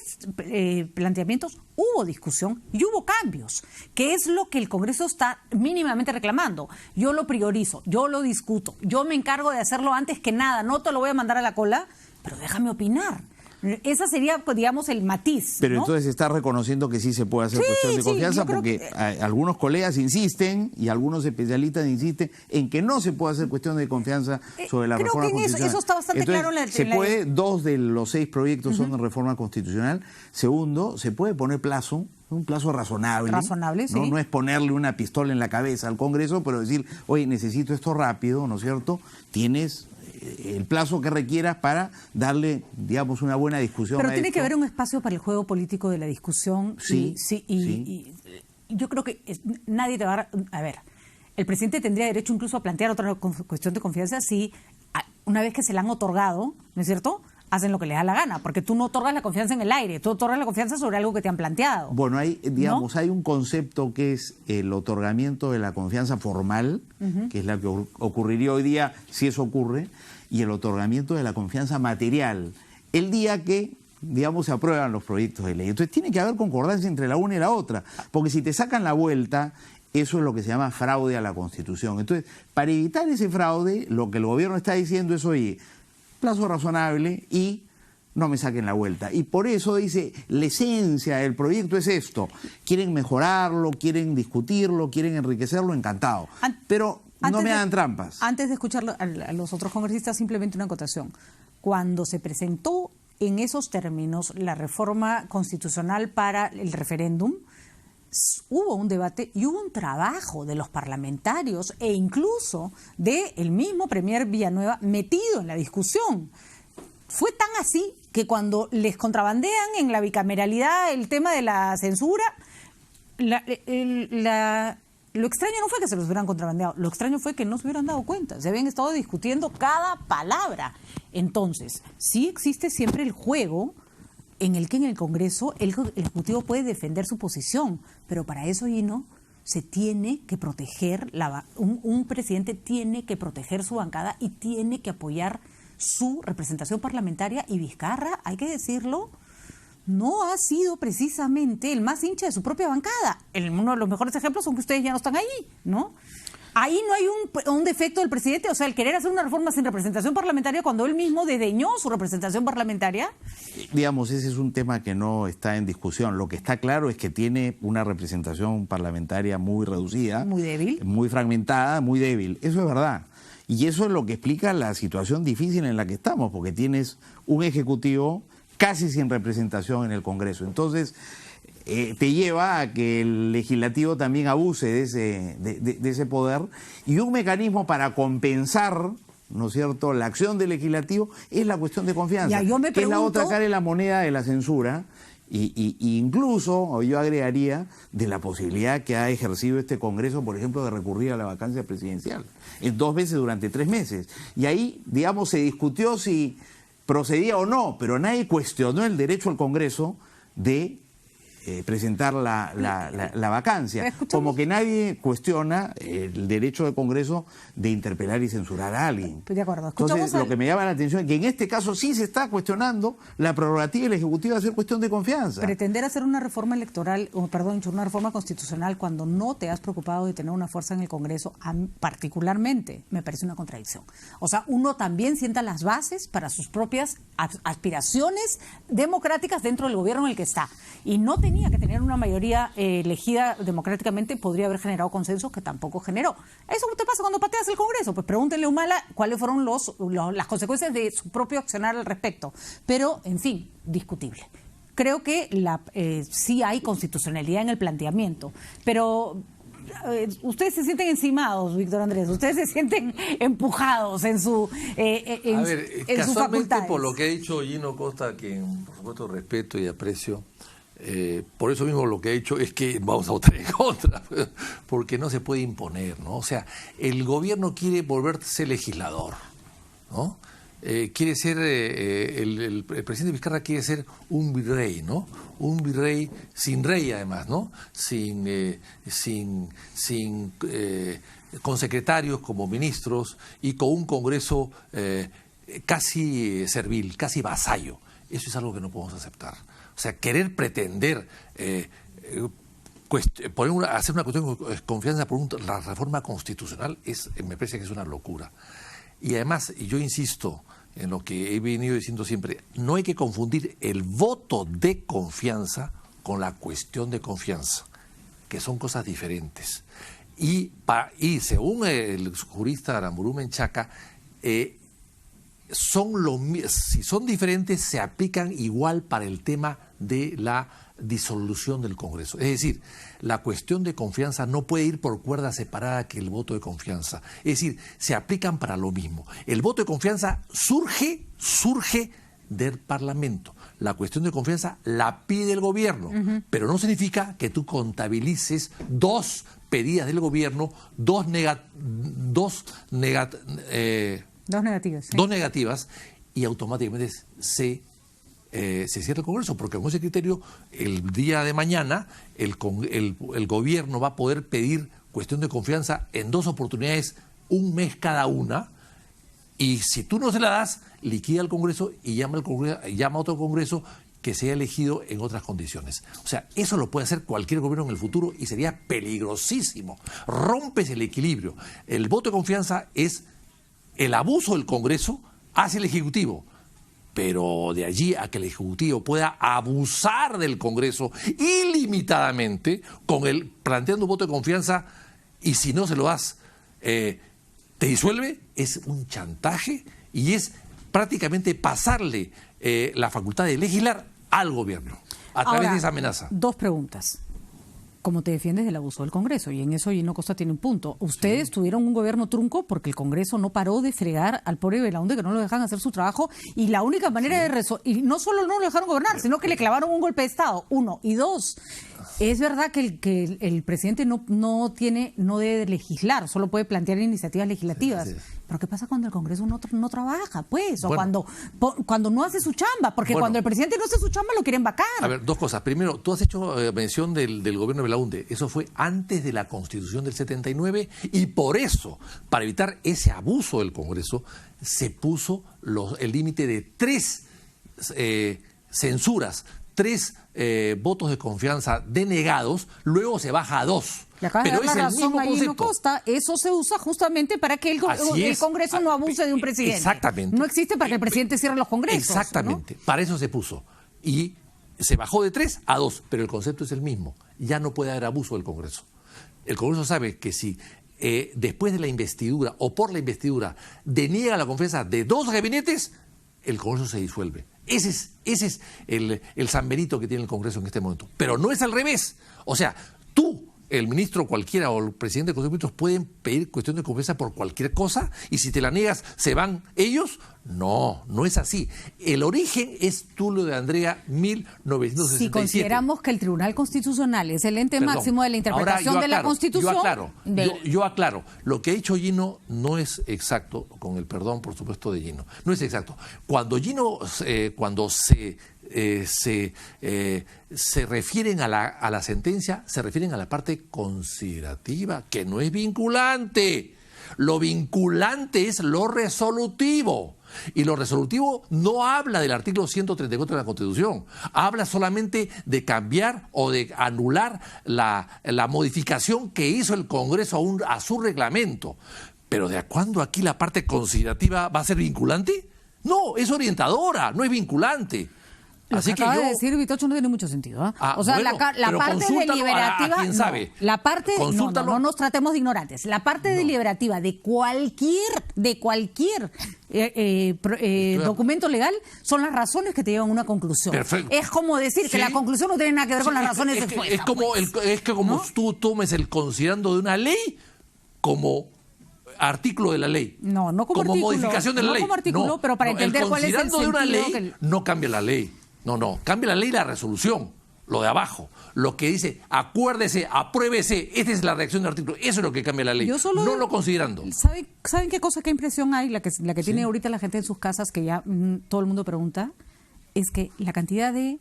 planteamientos hubo discusión y hubo cambios, que es lo que el Congreso está mínimamente reclamando. Yo lo priorizo, yo lo discuto, yo me encargo de hacerlo antes que nada, no te lo voy a mandar a la cola, pero déjame opinar. Esa sería, digamos, el matiz, pero ¿no? Entonces está reconociendo que sí se puede hacer cuestión de confianza, porque algunos colegas insisten y algunos especialistas insisten en que no se puede hacer cuestión de confianza sobre la reforma constitucional. Creo que eso está bastante claro. Se puede, 2 de los 6 proyectos son de reforma constitucional. Segundo, se puede poner plazo, un plazo razonable. Razonable, sí. No es ponerle una pistola en la cabeza al Congreso, pero decir, oye, necesito esto rápido, ¿no es cierto? Tienes el plazo que requieras para darle, digamos, una buena discusión. Pero tiene que haber un espacio para el juego político de la discusión. Sí, y yo creo que nadie te va a dar... A ver, el presidente tendría derecho incluso a plantear otra cuestión de confianza si, una vez que se la han otorgado, ¿no es cierto?, hacen lo que les da la gana, porque tú no otorgas la confianza en el aire, tú otorgas la confianza sobre algo que te han planteado. Bueno, hay, digamos, ¿no? hay un concepto que es el otorgamiento de la confianza formal, que es la que ocurriría hoy día, si eso ocurre, y el otorgamiento de la confianza material, el día que, digamos, se aprueban los proyectos de ley. Entonces tiene que haber concordancia entre la una y la otra, porque si te sacan la vuelta, eso es lo que se llama fraude a la Constitución. Entonces, para evitar ese fraude, lo que el gobierno está diciendo es, oye, plazo razonable y no me saquen la vuelta. Y por eso dice, la esencia del proyecto es esto. Quieren mejorarlo, quieren discutirlo, quieren enriquecerlo, encantado. Pero no me hagan trampas. Antes de escuchar a los otros congresistas, simplemente una acotación. Cuando se presentó en esos términos la reforma constitucional para el referéndum, hubo un debate y hubo un trabajo de los parlamentarios e incluso del mismo premier Villanueva metido en la discusión. Fue tan así que cuando les contrabandean en la bicameralidad el tema de la censura, lo extraño no fue que se los hubieran contrabandeado, lo extraño fue que no se hubieran dado cuenta, se habían estado discutiendo cada palabra. Entonces, sí existe siempre el juego en el que en el Congreso el Ejecutivo puede defender su posición, pero para eso, Gino, se tiene que proteger, un presidente tiene que proteger su bancada y tiene que apoyar su representación parlamentaria, y Vizcarra, hay que decirlo, no ha sido precisamente el más hincha de su propia bancada. Uno de los mejores ejemplos son que ustedes ya no están ahí, ¿no? Ahí no hay un defecto del presidente, o sea, el querer hacer una reforma sin representación parlamentaria cuando él mismo desdeñó su representación parlamentaria. Digamos, ese es un tema que no está en discusión. Lo que está claro es que tiene una representación parlamentaria muy reducida. Muy débil. Muy fragmentada, muy débil. Eso es verdad. Y eso es lo que explica la situación difícil en la que estamos, porque tienes un ejecutivo casi sin representación en el Congreso. Entonces, te lleva a que el legislativo también abuse de ese poder, y un mecanismo para compensar, ¿no es cierto?, la acción del legislativo es la cuestión de confianza, que es la otra cara de la moneda de la censura, y incluso yo agregaría de la posibilidad que ha ejercido este Congreso, por ejemplo, de recurrir a la vacancia presidencial, 2 veces durante 3 meses. Y ahí, digamos, se discutió si procedía o no, pero nadie cuestionó el derecho al Congreso de presentar la vacancia, como que nadie cuestiona el derecho del Congreso de interpelar y censurar a alguien. Estoy de acuerdo. Entonces, lo que me llama la atención es que en este caso sí se está cuestionando la prerrogativa del Ejecutivo de hacer cuestión de confianza. Pretender hacer una reforma electoral, una reforma constitucional cuando no te has preocupado de tener una fuerza en el Congreso, particularmente, me parece una contradicción. O sea, uno también sienta las bases para sus propias aspiraciones democráticas dentro del gobierno en el que está. Y no tenía que tener una mayoría elegida democráticamente, podría haber generado consenso, que tampoco generó. ¿Eso te pasa cuando pateas el Congreso? Pues pregúntenle a Humala cuáles fueron las consecuencias de su propio accionar al respecto. Pero, en fin, discutible. Creo que sí hay constitucionalidad en el planteamiento, pero ustedes se sienten encimados, Víctor Andrés, ustedes se sienten empujados en sus facultades. Por lo que ha dicho Gino Costa, que por supuesto respeto y aprecio, por eso mismo lo que ha dicho es que vamos a votar en contra, porque no se puede imponer, ¿no? O sea, el gobierno quiere volverse legislador, ¿no? Quiere ser, el presidente Vizcarra quiere ser un virrey, ¿no? Un virrey sin rey, además, ¿no? Con secretarios como ministros y con un Congreso casi servil, casi vasallo. Eso es algo que no podemos aceptar. O sea, querer pretender hacer una cuestión de confianza por la reforma constitucional me parece que es una locura. Y además, yo insisto en lo que he venido diciendo siempre, no hay que confundir el voto de confianza con la cuestión de confianza, que son cosas diferentes. Y según el jurista Aramburu Menchaca, si son diferentes, se aplican igual para el tema de la disolución del Congreso. Es decir, la cuestión de confianza no puede ir por cuerda separada que el voto de confianza. Es decir, se aplican para lo mismo. El voto de confianza surge del Parlamento. La cuestión de confianza la pide el gobierno, pero no significa que tú contabilices 2 pedidas del gobierno, dos negativas, sí. 2 negativas, y automáticamente se cierra el Congreso, porque con ese criterio el día de mañana el gobierno va a poder pedir cuestión de confianza en 2 oportunidades, 1 mes cada una, y si tú no se la das, liquida el Congreso y llama a otro Congreso que sea elegido en otras condiciones. O sea, eso lo puede hacer cualquier gobierno en el futuro y sería peligrosísimo. Rompes el equilibrio. El voto de confianza es el abuso del Congreso hacia el Ejecutivo. Pero de allí a que el Ejecutivo pueda abusar del Congreso ilimitadamente planteando un voto de confianza, y si no se lo das, te disuelve, es un chantaje y es prácticamente pasarle la facultad de legislar al gobierno a través de esa amenaza. 2 preguntas. ¿Cómo te defiendes del abuso del Congreso? Y en eso Gino Costa tiene un punto. Ustedes tuvieron un gobierno trunco porque el Congreso no paró de fregar al pobre Belaúnde, que no lo dejan hacer su trabajo, y la única manera de resolver, y no solo no lo dejaron gobernar, sino que le clavaron un golpe de Estado, 1. Y 2, es verdad que el presidente no debe legislar, solo puede plantear iniciativas legislativas. Pero ¿qué pasa cuando el Congreso no trabaja, pues? O cuando no hace su chamba, porque cuando el presidente no hace su chamba lo quieren vacar. A ver, 2 cosas. Primero, tú has hecho mención del gobierno de Belaúnde. Eso fue antes de la Constitución del 79 y por eso, para evitar ese abuso del Congreso, se puso el límite de 3 censuras, 3 votos de confianza denegados, luego se baja a 2. Le acabas de dar la razón a Gino Costa, eso se usa justamente para que el Congreso no abuse de un presidente. Exactamente. No existe para que el presidente cierre los congresos. Exactamente, ¿no? Para eso se puso. Y se bajó de 3 a 2, pero el concepto es el mismo. Ya no puede haber abuso del Congreso. El Congreso sabe que si después de la investidura o por la investidura deniega la confianza de 2 gabinetes, el Congreso se disuelve. Ese es el San Benito que tiene el Congreso en este momento. Pero no es al revés. O sea, tú, el ministro cualquiera o el presidente del Consejo de Ministros pueden pedir cuestión de confianza por cualquier cosa y si te la niegas, ¿se van ellos? No, no es así. El origen es Tulio de Andrea, 1967. Si consideramos que el Tribunal Constitucional es el ente máximo de la interpretación de la Constitución... Yo aclaro. Lo que ha dicho Gino no es exacto, con el perdón, por supuesto, de Gino. No es exacto. Cuando Gino, cuando se refieren a la sentencia, se refieren a la parte considerativa, que no es vinculante. Lo vinculante es lo resolutivo. Y lo resolutivo no habla del artículo 134 de la Constitución. Habla solamente de cambiar o de anular la modificación que hizo el Congreso a su reglamento. Pero ¿de cuándo aquí la parte considerativa va a ser vinculante? No, es orientadora, no es vinculante. Así que acaba de decir Vitocho no tiene mucho sentido. O sea, bueno, la parte deliberativa, a quien sabe. La parte no nos tratemos de ignorantes. La parte deliberativa de cualquier documento legal son las razones que te llevan a una conclusión. Perfecto. Es como decir que la conclusión no tiene nada que ver con las razones expuestas. Es como tú tomes el considerando de una ley como artículo de la ley. No como artículo. Modificación de la ley. No como artículo, pero para entender cuál es el sentido. De una ley no cambia la ley. No, cambia la ley la resolución, lo de abajo, lo que dice, acuérdese, apruébese, esta es la reacción del artículo, eso es lo que cambia la ley, no lo considerando. ¿Saben qué cosa, qué impresión hay, la que tiene ahorita la gente en sus casas, que ya todo el mundo pregunta? Es que la cantidad de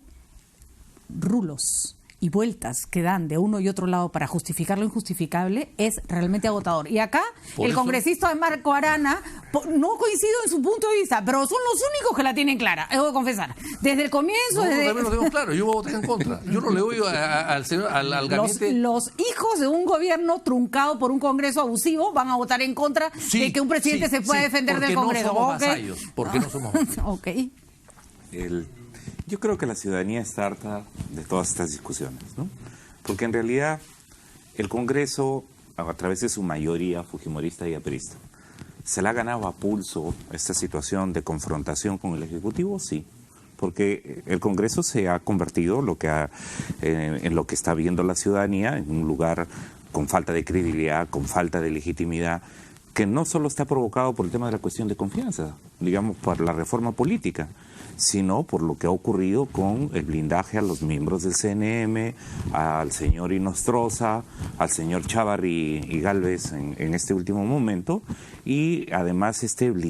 rulos y vueltas que dan de uno y otro lado para justificar lo injustificable es realmente agotador. Y acá el congresista de Marco Arana, no coincido en su punto de vista, pero son los únicos que la tienen clara, debo confesar. Desde el comienzo... también lo tengo claro, yo voy a votar en contra. Yo no le doy al gabinete... Los hijos de un gobierno truncado por un Congreso abusivo van a votar en contra de que un presidente se pueda defender del Congreso. Porque no somos vasallos. Yo creo que la ciudadanía está harta de todas estas discusiones, ¿no? Porque en realidad el Congreso, a través de su mayoría fujimorista y aprista, ¿se la ha ganado a pulso esta situación de confrontación con el Ejecutivo? Sí, porque el Congreso se ha convertido en lo que está viendo la ciudadanía, en un lugar con falta de credibilidad, con falta de legitimidad, que no solo está provocado por el tema de la cuestión de confianza, digamos, por la reforma política, sino por lo que ha ocurrido con el blindaje a los miembros del CNM, al señor Inostroza, al señor Chávarri y Gálvez en este último momento, y además este blindaje